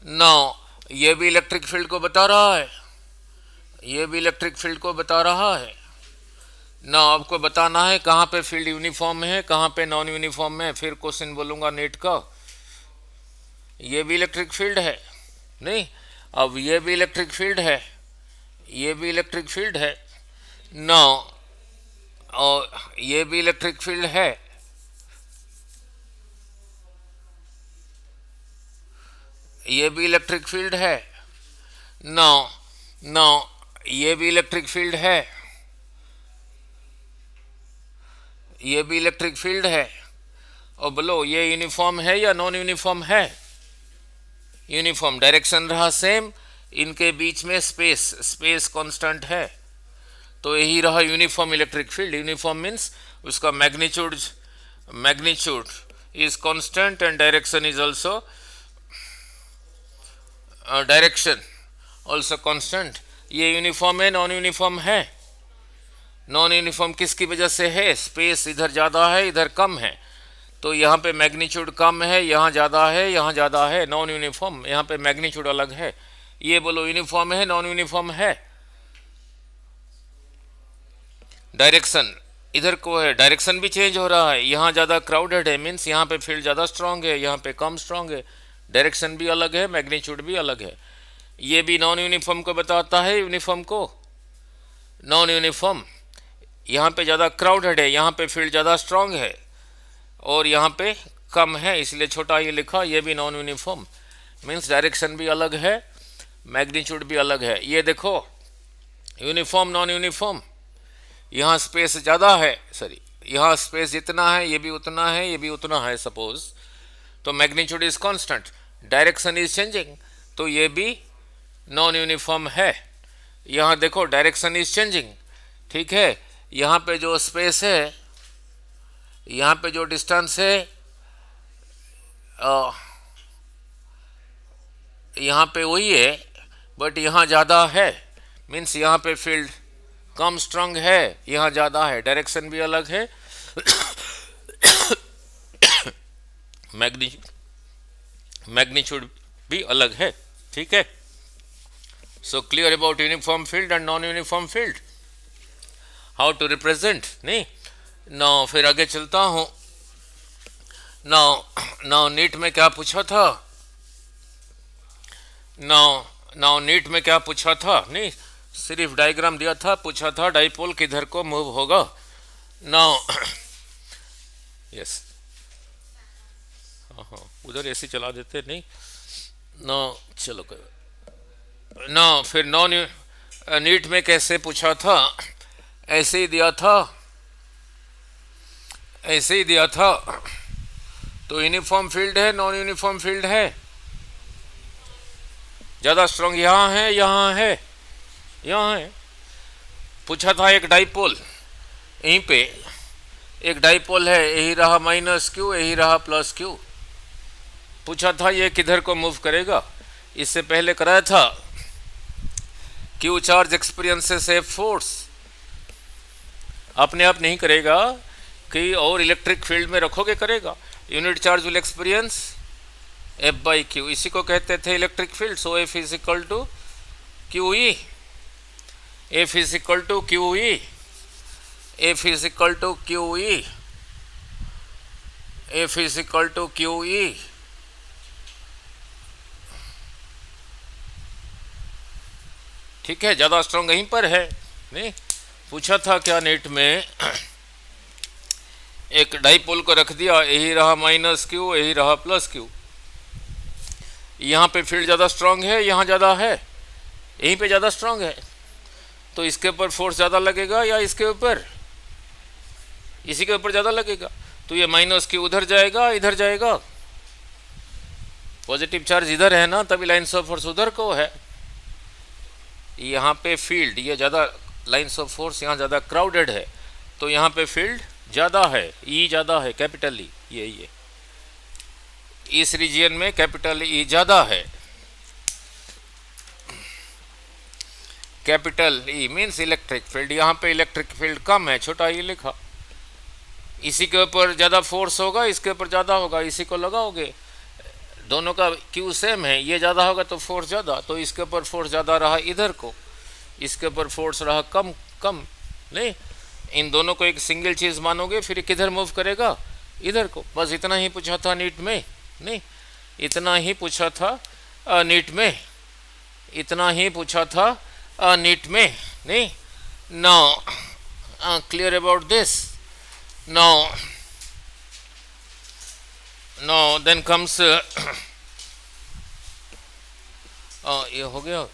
नाउ ये भी इलेक्ट्रिक फील्ड को बता रहा है, ये भी इलेक्ट्रिक फील्ड को बता रहा है ना। आपको बताना है कहाँ पे फील्ड यूनिफॉर्म है, कहाँ पे नॉन यूनिफॉर्म है, फिर क्वेश्चन बोलूँगा नेट का। ये भी इलेक्ट्रिक फील्ड है, नहीं। अब ये भी इलेक्ट्रिक फील्ड है, ये भी इलेक्ट्रिक फील्ड है ना, और ये भी इलेक्ट्रिक फील्ड है, ये भी इलेक्ट्रिक फील्ड है ना, ना ये भी इलेक्ट्रिक फील्ड है, ये भी इलेक्ट्रिक फील्ड है। और बोलो ये यूनिफॉर्म है या नॉन यूनिफॉर्म है, यूनिफॉर्म। डायरेक्शन रहा सेम, इनके बीच में स्पेस कांस्टेंट है, तो यही रहा uniform electric field. Uniform means उसका magnitude is constant and direction is also direction also constant. ये यूनिफॉर्म है, नॉन यूनिफॉर्म है। नॉन यूनिफॉर्म किसकी वजह से है, स्पेस इधर ज़्यादा है इधर कम है, तो यहाँ पे मैग्नीट्यूड कम है, यहाँ ज़्यादा है, यहाँ ज़्यादा है। नॉन यूनिफॉर्म, यहाँ पे मैग्नीट्यूड अलग है। ये बोलो यूनिफॉर्म है नॉन यूनिफॉर्म है। डायरेक्शन इधर को है, डायरेक्शन भी चेंज हो रहा है, यहाँ ज़्यादा क्राउडेड है, मीन्स यहाँ पे फील्ड ज़्यादा स्ट्रांग है, यहाँ पे कम स्ट्रांग है। डायरेक्शन भी अलग है, मैग्नीट्यूड भी अलग है। ये भी नॉन यूनिफॉर्म को बताता है, यूनिफॉर्म को। नॉन यूनिफॉर्म, यहाँ पे ज़्यादा क्राउडेड है, यहाँ पे फील्ड ज़्यादा स्ट्रांग है, और यहाँ पे कम है, इसलिए छोटा ये लिखा। ये भी नॉन यूनिफॉर्म मीन्स डायरेक्शन भी अलग है, मैग्नीट्यूड भी अलग है। ये देखो यूनिफॉर्म नॉन यूनिफॉर्म, यहाँ स्पेस ज़्यादा है, सॉरी यहाँ स्पेस जितना है ये भी उतना है, ये भी उतना है सपोज, तो magnitude is constant, direction is changing, तो ये भी नॉन यूनिफॉर्म है। यहाँ देखो डायरेक्शन इज चेंजिंग, ठीक है, यहाँ पे जो स्पेस है, यहाँ पे जो डिस्टेंस है, यहाँ पे वही है बट यहाँ ज़्यादा है, मीन्स यहाँ पे फील्ड कम स्ट्रांग है, यहाँ ज़्यादा है, डायरेक्शन भी अलग है, मैग्नीट्यूड भी अलग है, ठीक है। So clear about uniform field and non uniform field, how to represent, नहीं नाउ फिर आगे चलता हूँ। नाउ नाउ नीट में क्या पूछा था, नाउ नीट में क्या पूछा था, नहीं सिर्फ डायग्राम दिया था, पूछा था डाइपोल किधर को मूव होगा। नाउ यस, हाँ उधर एसी चला देते, नहीं नाउ चलो नाउ फिर नॉन नीट में कैसे पूछा था, ऐसे ही दिया था, ऐसे ही दिया था, तो यूनिफॉर्म फील्ड है नॉन यूनिफॉर्म फील्ड है, ज़्यादा स्ट्रॉन्ग यहाँ है, यहाँ है, यहाँ है। पूछा था एक डाइपोल, यहीं पे एक डाइपोल है, यही रहा माइनस क्यू, यही रहा प्लस क्यू, पूछा था ये किधर को मूव करेगा। इससे पहले कराया था Q charge experiences a force, अपने आप नहीं करेगा कि और इलेक्ट्रिक फील्ड में रखोगे करेगा, unit charge will experience F by q, इसी को कहते थे electric field. So F is equal to q E, F is equal to q E, F is equal to q E, F is equal to q E, ठीक है, ज़्यादा strong यहीं पर है, नहीं पूछा था क्या नेट में, एक डाइपोल को रख दिया, यही रहा माइनस क्यू, यही रहा प्लस क्यू, यहाँ पे फील्ड ज़्यादा स्ट्रांग है, यहाँ ज़्यादा है, यहीं पे ज़्यादा स्ट्रांग है, तो इसके ऊपर फोर्स ज़्यादा लगेगा या इसके ऊपर, इसी के ऊपर ज़्यादा लगेगा, तो ये माइनस क्यू उधर जाएगा, इधर जाएगा, पॉजिटिव चार्ज इधर है ना, तभी लाइन्स ऑफ फोर्स उधर को है, यहाँ पे फील्ड ये ज़्यादा, लाइन्स ऑफ फोर्स यहाँ ज़्यादा क्राउडेड है, तो यहाँ पे फील्ड ज़्यादा है, ई ज़्यादा है, कैपिटल ई, ये इस रीजियन में कैपिटल ई ज़्यादा है, capital E means electric field, यहाँ पे इलेक्ट्रिक फील्ड कम है, छोटा ई लिखा, इसी के ऊपर ज़्यादा फोर्स होगा, इसके ऊपर ज़्यादा होगा, इसी को लगाओगे, दोनों का क्यू सेम है, ये ज़्यादा होगा तो फोर्स ज़्यादा, तो इसके ऊपर फोर्स ज़्यादा रहा इधर को, इसके ऊपर फोर्स रहा कम कम, नहीं इन दोनों को एक सिंगल चीज़ मानोगे, फिर किधर मूव करेगा, इधर को, बस इतना ही पूछा था नीट में, नहीं इतना ही पूछा था नीट में, इतना ही पूछा था नीट में, नहीं now clear about this, now now then comes ये हो गया,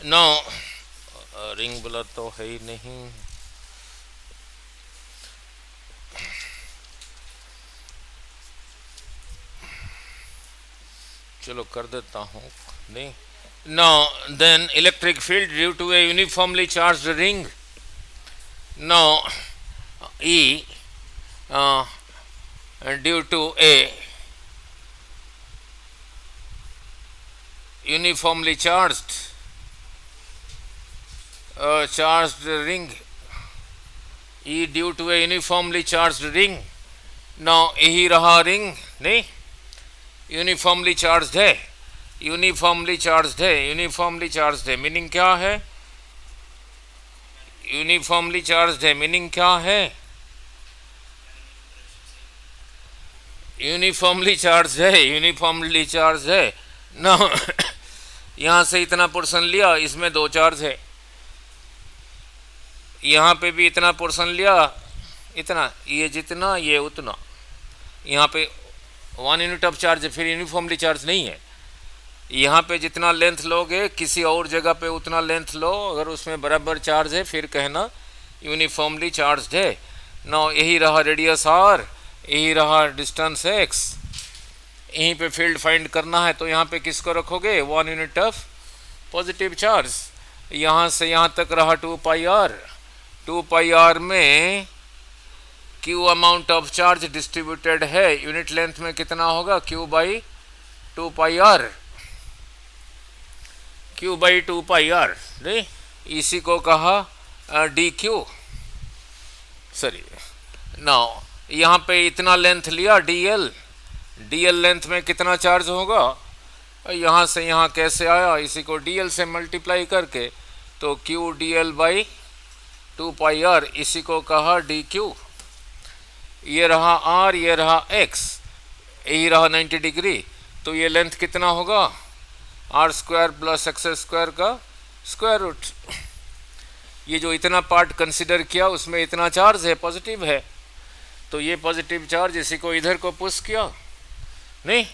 नाउ रिंग बोला तो है ही नहीं, चलो कर देता हूँ, नहीं now then electric field due to a uniformly charged ring, now E due to a uniformly charged ring, E due to a uniformly charged ring, now यही रहा रिंग, नहीं यूनिफॉर्मली चार्ज्ड है, यूनिफॉर्मली चार्ज्ड है, uniformly charged है, meaning क्या है, uniformly charged है, meaning क्या है, यूनिफॉर्मली चार्ज है, यूनिफॉर्मली चार्ज है ना, यहाँ से इतना पोर्शन लिया, इसमें दो चार्ज है, यहाँ पे भी इतना पोर्शन लिया, इतना, ये जितना ये उतना, यहाँ पे 1 यूनिट ऑफ चार्ज, फिर यूनिफॉर्मली चार्ज नहीं है, यहाँ पे जितना लेंथ लोगे किसी और जगह पे उतना लेंथ लो, अगर उसमें बराबर चार्ज है फिर कहना यूनिफॉर्मली चार्ज्ड है। ना यही रहा रेडियस आर, यही रहा डिस्टेंस एक्स, यहीं पे फील्ड फाइंड करना है, तो यहाँ पे किसको रखोगे, 1 यूनिट ऑफ पॉजिटिव चार्ज। यहाँ से यहाँ तक रहा 2 पाई आर, 2 पाई आर में q amount of charge distributed है, यूनिट लेंथ में कितना होगा, q by 2 pi r, q by 2 pi r, नहीं इसी को कहा डी क्यू। सॉरी नाउ यहाँ पे इतना लेंथ लिया D L, D L length में कितना चार्ज होगा, यहाँ से यहाँ कैसे आया, इसी को डी एल से मल्टीप्लाई करके, तो q d l by 2 pi r, इसी को कहा डी क्यू। ये रहा आर, ये रहा एक्स, यही रहा 90 डिग्री, तो ये लेंथ कितना होगा, r square plus x square का स्क्वायर रूट। ये जो इतना पार्ट कंसिडर किया उसमें इतना चार्ज है, पॉजिटिव है, तो ये पॉजिटिव चार्ज इसी को इधर को पुश किया, नहीं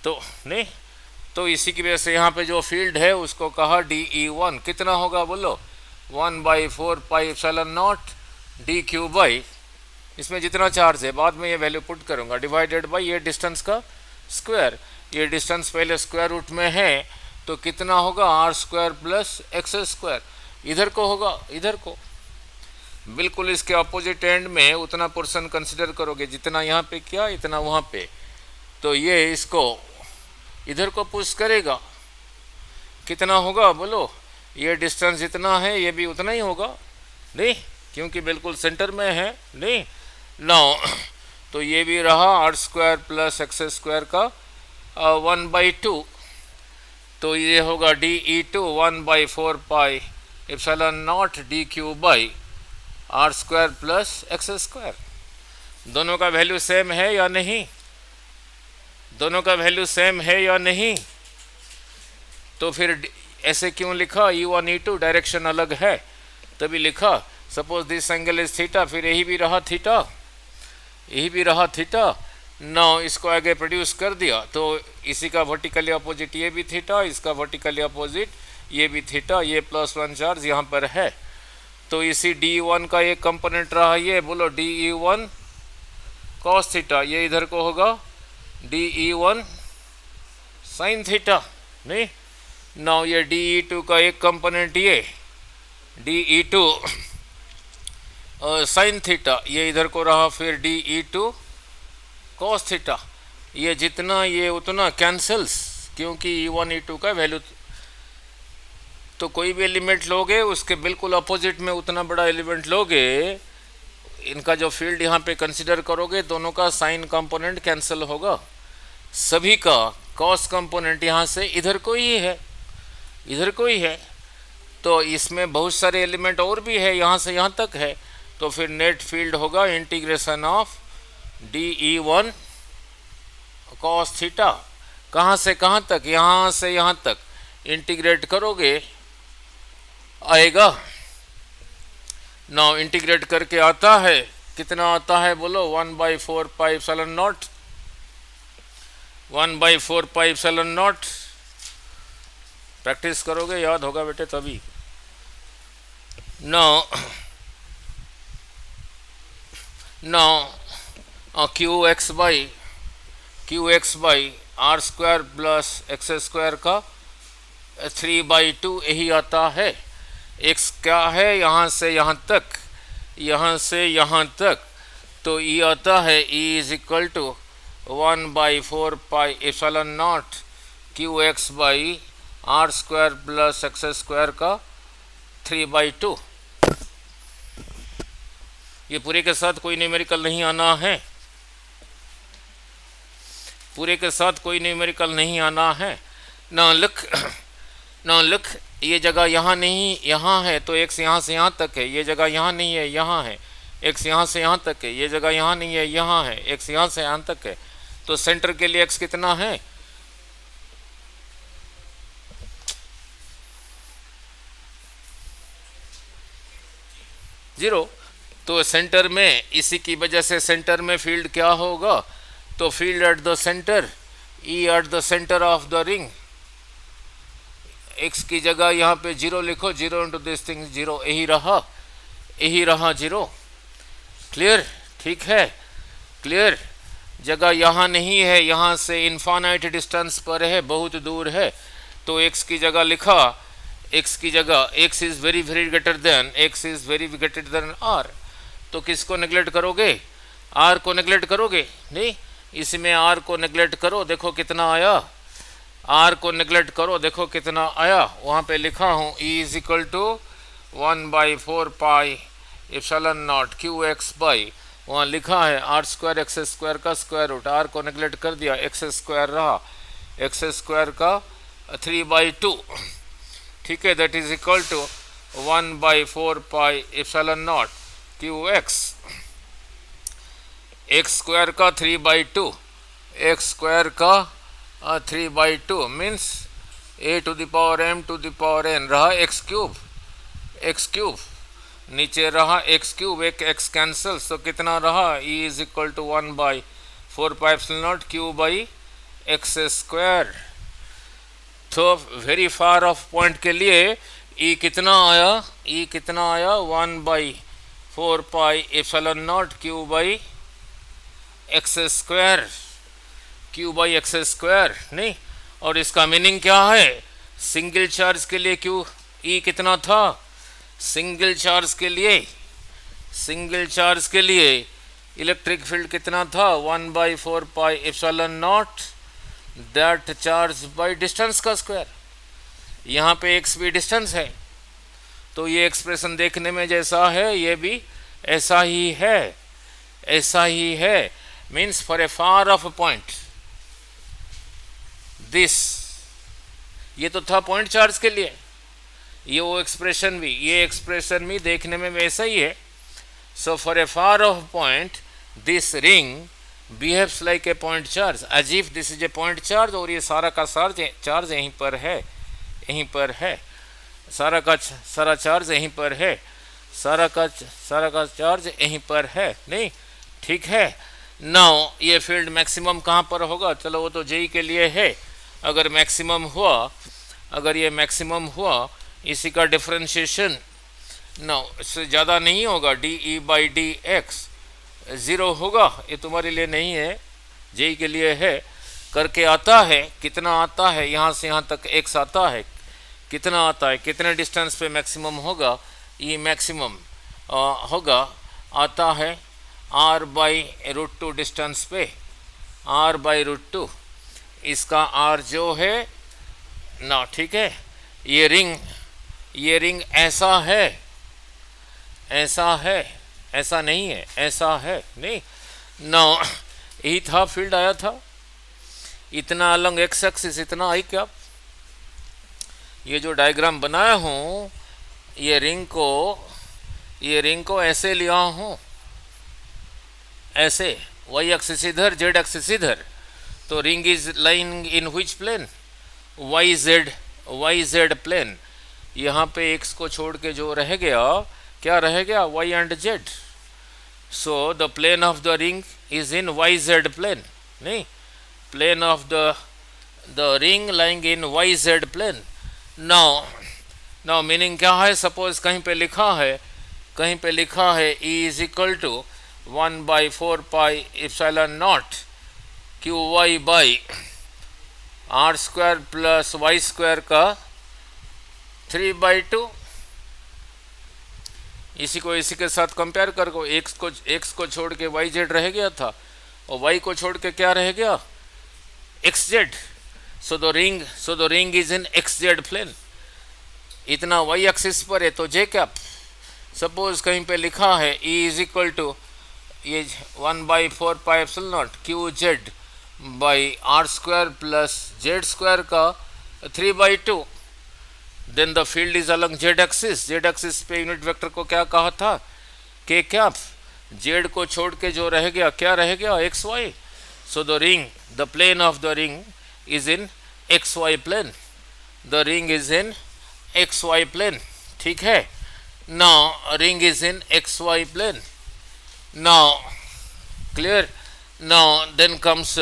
तो इसी की वजह से यहाँ पे जो फील्ड है उसको कहा डी ई वन, कितना होगा बोलो, 1/4 pi epsilon naught d q by, इसमें जितना चार्ज है बाद में ये वैल्यू पुट करूँगा, डिवाइडेड बाई ये डिस्टेंस का स्क्वायर, ये डिस्टेंस पहले स्क्वायर रूट में है तो कितना होगा, r square plus x square, इधर को होगा, इधर को बिल्कुल इसके अपोजिट एंड में उतना पोर्शन कंसिडर करोगे, जितना यहाँ पे किया इतना वहाँ पे, तो ये इसको इधर को पुश करेगा, कितना होगा बोलो, ये डिस्टेंस जितना है ये भी उतना ही होगा, नहीं क्योंकि बिल्कुल सेंटर में है, नहीं नाउ तो ये भी रहा r square plus x square का 1/2, तो ये होगा d E to 1/4 pi epsilon naught d q by are square plus x square. दोनों का वैल्यू सेम है या नहीं, दोनों का वैल्यू सेम है या नहीं, तो फिर ऐसे क्यों लिखा, E1 E2 डायरेक्शन अलग है तभी लिखा। Suppose this angle is theta, फिर यही भी रहा थीटा, यही भी रहा थीटा, नाउ इसको आगे प्रोड्यूस कर दिया, तो इसी का वर्टिकली अपोजिट ये भी थीटा, इसका वर्टिकली अपोजिट ये भी थीटा, ये +1 चार्ज यहाँ पर है, तो इसी D1 का एक कंपोनेंट रहा ये, बोलो DE1 cos थीटा, ये इधर को होगा DE1 sin थीटा, नहीं नाउ ये DE2 का एक कंपोनेंट ये DE2 sin थीटा, ये इधर को रहा फिर DE2 cos थीटा, ये जितना ये उतना कैंसल्स, क्योंकि E1 E2 का वैल्यू, तो कोई भी एलिमेंट लोगे उसके बिल्कुल अपोजिट में उतना बड़ा एलिमेंट लोगे, इनका जो फील्ड यहाँ पे कंसिडर करोगे दोनों का साइन कंपोनेंट कैंसिल होगा, सभी का कॉस कंपोनेंट यहाँ से इधर को ही है, इधर को ही है, तो इसमें बहुत सारे एलिमेंट और भी है, यहाँ से यहाँ तक है, तो फिर नेट फील्ड होगा integration of DE1 cos theta, कहाँ से कहाँ तक, यहाँ से यहाँ तक इंटीग्रेट करोगे आएगा, नाउ इंटीग्रेट करके आता है, कितना आता है बोलो, 1/4 pi epsilon naught, 1/4 pi epsilon naught, practice करोगे याद होगा बेटे तभी। Now q x by are square plus x square का 3/2 यही आता है, x क्या है यहाँ से यहाँ तक, यहाँ से यहाँ तक, तो ये आता है E is equal to 1/4 pi epsilon naught q x by are square plus x square का 3/2। ये पूरे के साथ कोई न्यूमेरिकल नहीं आना है, पूरे के साथ कोई न्यूमेरिकल नहीं आना है। ना लुक ये जगह यहाँ नहीं यहाँ है, तो x यहाँ से यहाँ तक है, ये जगह यहाँ नहीं है यहाँ है, x यहाँ से यहाँ तक है, ये जगह यहाँ नहीं है यहाँ है, x यहाँ से यहाँ तक है, तो सेंटर के लिए x कितना है, जीरो, तो सेंटर में, इसी की वजह से सेंटर में फील्ड क्या होगा, तो field at the centre, E at the centre of the ring, x की जगह यहाँ पे 0 लिखो, 0 इंटू दिस थिंग 0, यही रहा 0। क्लियर? ठीक है, क्लियर। जगह यहाँ नहीं है, यहाँ से इनफाइनाइट डिस्टेंस पर है, बहुत दूर है, तो x की जगह लिखा, x की जगह x is very very greater than, x is very greater than r, तो किसको नेग्लेक्ट करोगे? r को नेग्लेक्ट करोगे? नहीं, इसमें r को नेग्लेक्ट करो, देखो कितना आया, r को नेग्लेक्ट करो, देखो कितना आया। वहाँ पे लिखा हूँ e is equal to 1/4 pi epsilon naught q x by, वहाँ लिखा है आर स्क्वायर एक्स स्क्वायर का स्क्वायर रूट, आर को नेग्लेक्ट कर दिया, एक्स स्क्वायर रहा, एक्स स्क्वायर का 3/2, ठीक है, that is equal to 1/4 pi epsilon naught q x, x square का 3/2, एक्स स्क्वायर का 3/2 means a to the power m to the power n रहा एक्स क्यूब, नीचे रहा एक्स क्यूब, एक एक्स कैंसल, तो कितना रहा e is equal to 1/4 pi epsilon naught q by x square. तो वेरी फार ऑफ पॉइंट के लिए e कितना आया, 1/4 pi epsilon naught q by x square, नहीं। और इसका मीनिंग क्या है? सिंगल चार्ज के लिए क्यू ई कितना था? सिंगल चार्ज के लिए इलेक्ट्रिक फील्ड कितना था? 1/4 pi epsilon not that charge by distance का स्क्वायर। यहाँ पे एक्स भी डिस्टेंस है, तो ये एक्सप्रेशन देखने में जैसा है, ये भी ऐसा ही है, means for a far off point this, ये तो था पॉइंट चार्ज के लिए, ये वो एक्सप्रेशन भी, ये एक्सप्रेशन भी देखने में वैसा ही है। So for a far off point this ring behaves like a point charge, as if this is a point charge, और ये सारा का चार्ज यहीं पर है, सारा चार्ज यहीं पर है, सारा का चार्ज यहीं पर है, नहीं, ठीक है। नाउ ये फील्ड मैक्सिमम कहाँ पर होगा? चलो वो तो जेई के लिए है, अगर ये मैक्सिमम हुआ, इसी का डिफरेंशिएशन नाउ इससे ज़्यादा नहीं होगा, d E by D x 0 होगा, ये तुम्हारे लिए नहीं है, जेई के लिए है, करके आता है, कितना आता है, यहाँ से यहाँ तक x आता है, कितना आता है, कितने डिस्टेंस पे मैक्सिमम होगा, ये मैक्सिमम होगा, आता है r/√2 डिस्टेंस पे, r/√2, इसका r जो है ना, ठीक है। ये रिंग ऐसा नहीं है, ऐसा है, नहीं ना, यही था, फील्ड आया था, इतना अलग एक्स एक्सिस, इतना आई क्या, ये जो डायग्राम बनाया हूँ, ये रिंग को ऐसे लिया हूँ, ऐसे, वाई एक्सिस इधर, जेड एक्सिस इधर, तो ring is lying in which plane? Y Z plane. यहाँ पे एक्स को छोड़ के जो रह गया, क्या रह गया? Y and Z. So the plane of the ring is in Y Z plane, नहीं, plane of the ring lying in Y Z plane. Now meaning क्या है? सपोज कहीं पे लिखा है E is equal to 1/4 pi epsilon naught Q Y by are square plus Y square का 3/2। इसी के साथ कंपेयर करो, एक्स को छोड़ के वाई जेड रह गया था, और वाई को छोड़ के क्या रह गया? X z. So the ring is in x z plane, इतना वाई एक्सिस पर है, तो जे कैप। सपोज कहीं पे लिखा है E इज इक्वल टू ये 1/4 pi epsilon naught q z by are square plus z square का 3/2, then the field is along z axis पे यूनिट वेक्टर को क्या कहा था? के कैप। जेड को छोड़ के जो रह गया, क्या रह गया? X y. So the plane of the ring is in x y plane, the ring is in x y plane, ठीक है। Now ring is in x y plane, now clear. Now then comes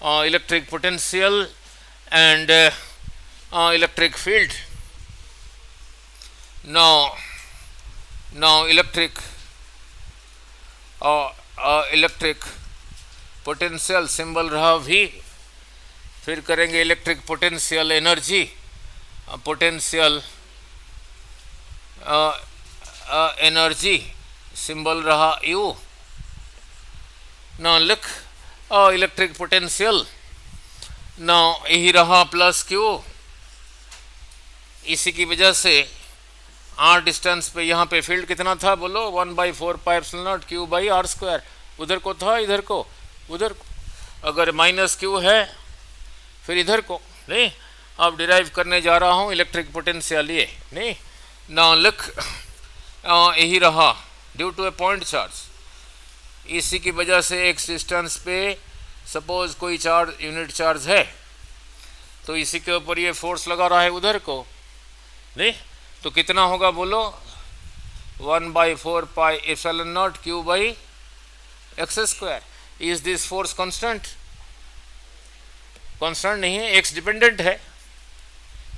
electric potential and electric field. Now electric potential symbol रहा V. फिर करेंगे electric potential energy, potential energy symbol रहा U. नाउ लिख electric potential, now यही रहा plus Q. इसी की वजह से r डिस्टेंस पे यहाँ पे फील्ड कितना था बोलो, 1/4πε0 Q/r². उधर को था, इधर को, उधर को. अगर -Q है फिर इधर को नहीं. अब डिराइव करने जा रहा हूँ इलेक्ट्रिक पोटेंशियल ये नहीं. ना लिख यही रहा due to a point charge. इसी की वजह से एक डिस्टेंस पे सपोज कोई चार्ज यूनिट चार्ज है तो इसी के ऊपर ये फोर्स लगा रहा है उधर को नहीं. तो कितना होगा बोलो, 1/4πε0 Q/x². Is this force constant? Constant नहीं है, एक्स डिपेंडेंट है,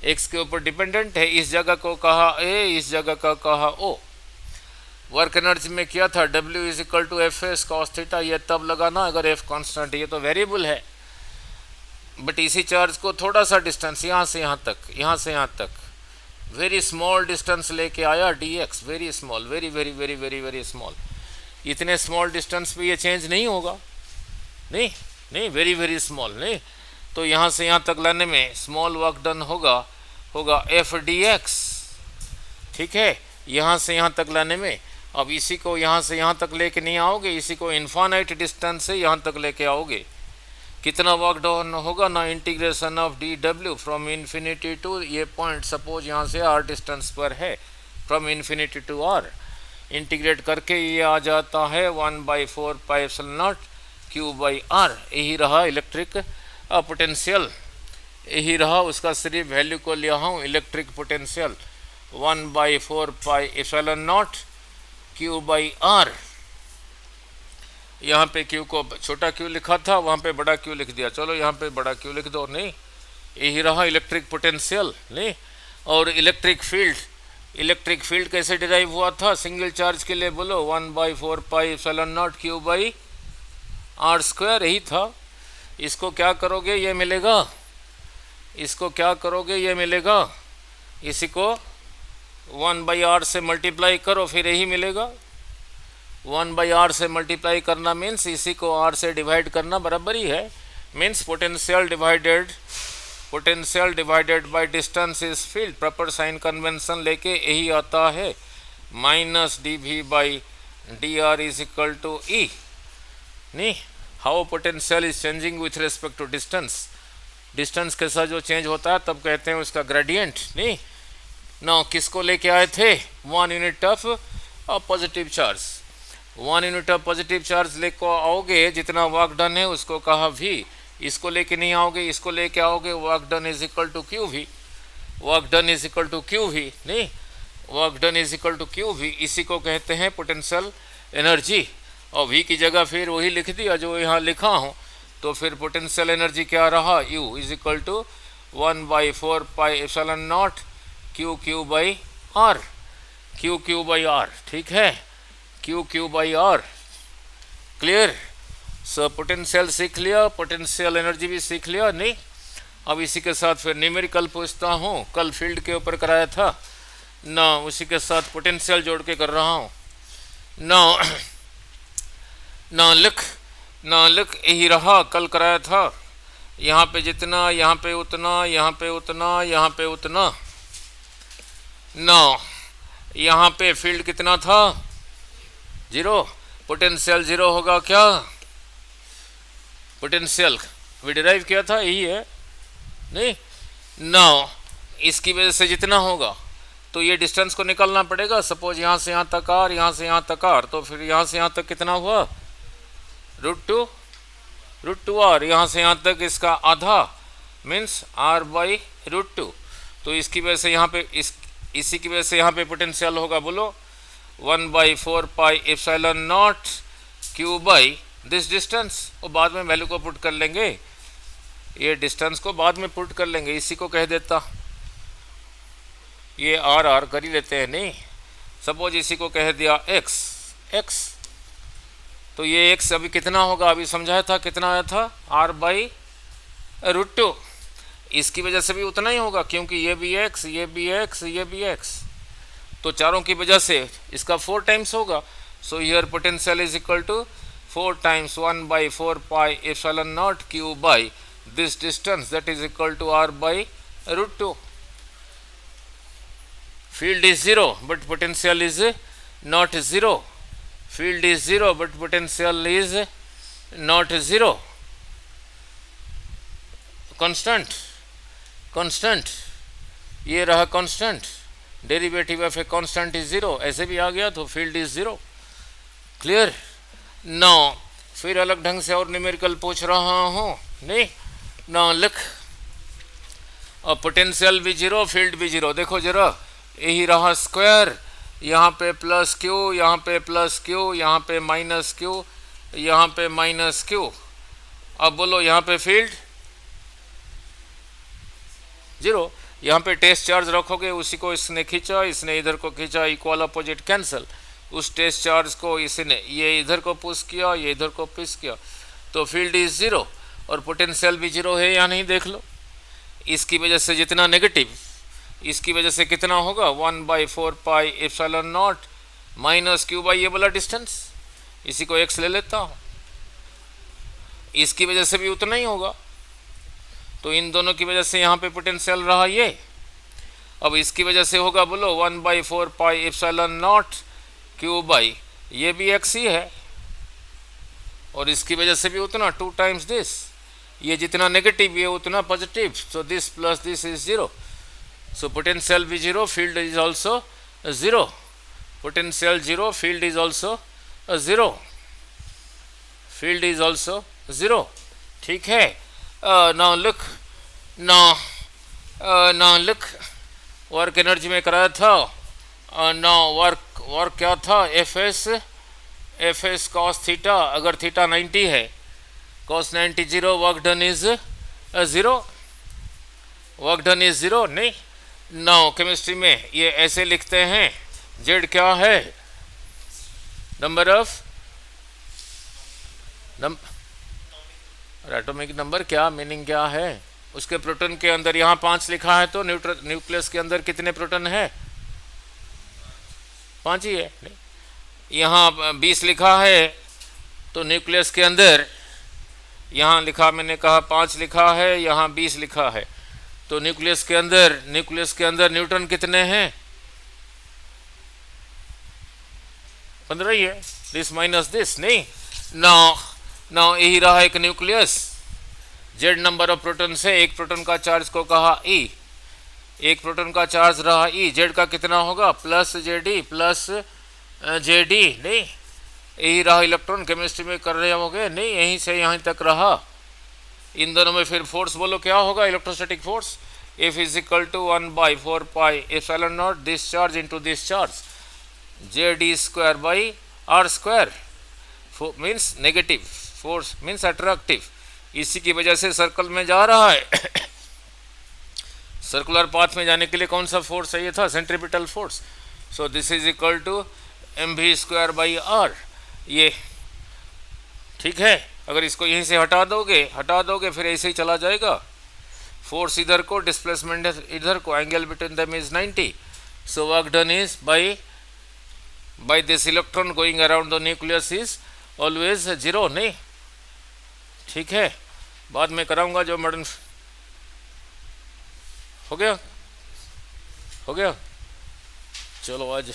एक्स के ऊपर डिपेंडेंट है. इस जगह को कहा ए, इस जगह का कहा ओ. वर्क एनर्जी में किया था W = Fs cos थीटा. ये तब लगाना अगर F कांस्टेंट है, ये तो वेरिएबल है. बट इसी चार्ज को थोड़ा सा डिस्टेंस यहाँ से यहाँ तक, यहाँ से यहाँ तक वेरी स्मॉल डिस्टेंस लेके आया dx. Very small, very very very very very small. इतने स्मॉल डिस्टेंस पे ये चेंज नहीं होगा नहीं, नहीं वेरी वेरी स्मॉल नहीं. तो यहाँ से यहाँ तक लाने में स्मॉल वर्क डन होगा f dx. ठीक है, यहाँ से यहाँ तक लाने में. अब इसी को यहाँ से यहाँ तक लेके नहीं आओगे, इसी को इन्फानाइट डिस्टेंस से यहाँ तक लेके आओगे. कितना वर्क डन होगा ना, integration of dw from infinity to ये पॉइंट, सपोज यहाँ से r डिस्टेंस पर है, from infinity to r. Integrate करके ये आ जाता है 1/4πε0 Q/r. यही रहा इलेक्ट्रिक पोटेंशियल, यही रहा उसका सिर्फ वैल्यू को लिया हूँ इलेक्ट्रिक पोटेंशियल 1/4πε0 Q/r. यहाँ पे Q को छोटा Q लिखा था, वहाँ पे बड़ा Q लिख दिया. चलो यहाँ पे बड़ा Q लिख दो नहीं. यही रहा इलेक्ट्रिक पोटेंशियल नहीं. और इलेक्ट्रिक फील्ड कैसे डिराइव हुआ था सिंगल चार्ज के लिए बोलो, 1/4πε0 Q/r². यही था. इसको क्या करोगे ये मिलेगा, इसको क्या करोगे ये मिलेगा, इसी को 1/r से मल्टीप्लाई करो फिर यही मिलेगा. 1/r से मल्टीप्लाई करना मीन्स इसी को r से डिवाइड करना बराबर ही है. Means potential divided by distance is field. Proper sign convention लेके यही आता है, -dv/dr = E. नहीं, how potential is changing with respect to distance. Distance के साथ जो चेंज होता है तब कहते हैं उसका ग्रेडियंट नहीं. ना किसको लेके आए थे, 1 unit of positive charge. 1 unit of positive charge लेके आओगे, जितना वर्क डन है उसको कहा V. इसको लेके नहीं आओगे, इसको लेके आओगे, work done is equal to QV. Work done is equal to QV नहीं, work done is equal to QV. इसी को कहते हैं पोटेंशियल एनर्जी. और V की जगह फिर वही लिख दिया जो यहाँ लिखा हूँ. तो फिर पोटेंशियल एनर्जी क्या रहा, U = 1/4πε0 Q/r. Q/r ठीक है, Q/r. क्लियर. सो पोटेंशियल सीख लिया, पोटेंशियल एनर्जी भी सीख लिया नहीं. अब इसी के साथ फिर न्यूमेरिकल पूछता हूँ, कल फील्ड के ऊपर कराया था ना, उसी के साथ पोटेंशियल जोड़ के कर रहा हूँ ना लिख यही रहा कल कराया था. यहाँ पे जितना, यहाँ पे उतना, यहाँ पे उतना, यहाँ पे उतना. ना यहाँ पे फील्ड कितना था, 0. पोटेंशियल 0 होगा क्या, पोटेंशियल भी डिराइव किया था यही है नहीं. ना इसकी वजह से जितना होगा तो ये डिस्टेंस को निकालना पड़ेगा. सपोज यहाँ से यहाँ तक r, यहाँ से यहाँ तक r, तो फिर यहाँ से यहाँ तक कितना हुआ, √2r. यहाँ से यहाँ तक इसका आधा मीन्स r/√2. तो इसकी वजह से यहाँ पे इसी की वजह से यहाँ पे पोटेंशियल होगा बोलो 1/4πε0 Q/ दिस डिस्टेंस. और बाद में वैल्यू को पुट कर लेंगे. ये डिस्टेंस को बाद में पुट कर लेंगे, इसी को कह देता, ये आर आर कर ही लेते हैं। नहीं, सपोज इसी को कह दिया एक्स एक्स, तो ये एक्स अभी कितना होगा, अभी समझाया था कितना आया था, आर बाई रूट टू। इसकी वजह से भी उतना ही होगा, क्योंकि ये भी एक्स, ये भी एक्स, ये भी एक्स, तो चारों की वजह से इसका 4 टाइम्स होगा। So here potential is equal to 4 times 1/4 pi epsilon naught q by this distance, that is equal to r by root two. Field is 0 but potential is not 0. Field is 0 but potential is not 0. Constant, constant, ये रहा constant, derivative of a constant is 0, ऐसे भी आ गया तो field is 0। Clear. Now फिर अलग ढंग से और न्यूमेरिकल पूछ रहा हूँ, नहीं नाउ लिख, और पोटेंशियल भी 0, फील्ड भी 0। देखो जरा, यही रहा स्क्वायर, यहाँ पे प्लस क्यू, यहाँ पे प्लस क्यू, यहाँ पे माइनस क्यू, यहाँ पे माइनस क्यू। अब बोलो यहाँ पे फील्ड 0, यहाँ पे टेस्ट चार्ज रखोगे, उसी को इसने खींचा, इसने इधर को खींचा, इक्वल अपोजिट कैंसिल, उस टेस्ट चार्ज को इसने ये इधर को पुश किया, ये इधर को पुश किया, तो फील्ड इज 0 और पोटेंशियल भी 0 है या नहीं, देख लो। इसकी वजह से जितना नेगेटिव, इसकी वजह से कितना होगा, 1/4 pi epsilon not minus Q by ये वाला डिस्टेंस, इसी को एक्स ले लेता हूँ, इसकी वजह से भी उतना ही होगा। तो इन दोनों की वजह से यहाँ पे पोटेंशियल रहा ये। अब इसकी वजह से होगा, बोलो 1/4 pi epsilon naught q by, ये भी एक्स ही है, और इसकी वजह से भी उतना 2 टाइम्स दिस, ये जितना नेगेटिव ये उतना positive, so this plus this is 0। So potential be 0, field is also 0. Potential 0, field is also 0. Field is also 0. ठीक है। Now look, now look, work energy में कराया था। now वर्क क्या था, एफ cos थीटा, अगर थीटा 90 है, cos 90 0, work done is 0, work done is 0। नहीं, नाउ केमिस्ट्री में ये ऐसे लिखते हैं, जेड क्या है, नंबर ऑफ एटॉमिक नंबर, क्या मीनिंग क्या है उसके, प्रोटॉन के अंदर यहाँ 5 लिखा है, तो न्यूक्लियस के अंदर कितने प्रोटॉन है, 5 ही है। यहाँ 20 लिखा है, तो न्यूक्लियस के अंदर यहाँ लिखा, मैंने कहा 5 लिखा है, यहाँ 20 लिखा है, तो न्यूक्लियस के अंदर न्यूट्रॉन कितने हैं, 15 ही है, दिस माइनस दिस। नहीं, नाउ यही रहा एक nucleus, Z number of proton से, एक प्रोटॉन का चार्ज को कहा ई, एक प्रोटॉन का चार्ज रहा ई, जेड का कितना होगा, प्लस जेडी प्लस जेडी। नहीं, यही रहा इलेक्ट्रॉन, केमिस्ट्री में कर रहे होंगे, नहीं यहीं से यहीं तक रहा। इन दोनों में फिर फोर्स बोलो क्या होगा, electrostatic force, F is equal to 1/4 pi epsilon naught this charge into this charge, Z D square by are square, means negative, force means attractive. इसी की वजह से सर्कल में जा रहा है। सर्कुलर पाथ में जाने के लिए कौन सा फोर्स चाहिए था, centripetal force. So this is equal to mv square by r, ये ठीक है। अगर इसको यहीं से हटा दोगे फिर ऐसे ही चला जाएगा, फोर्स इधर को, डिस्प्लेसमेंट इधर को, angle between them is 90। So work done is by this electron going around the nucleus is always 0। नहीं, ठीक है, बाद में कराऊंगा जो मॉडर्न। हो गया। चलो आज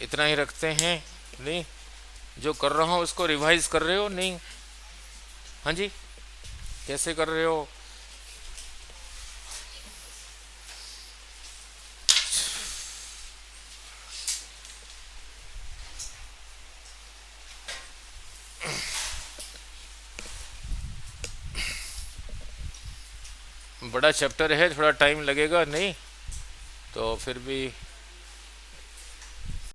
इतना ही रखते हैं। नहीं, जो कर रहा हूँ उसको रिवाइज कर रहे हो, नहीं, हाँ जी, कैसे कर रहे हो, बड़ा चैप्टर है, थोड़ा टाइम लगेगा, नहीं तो फिर भी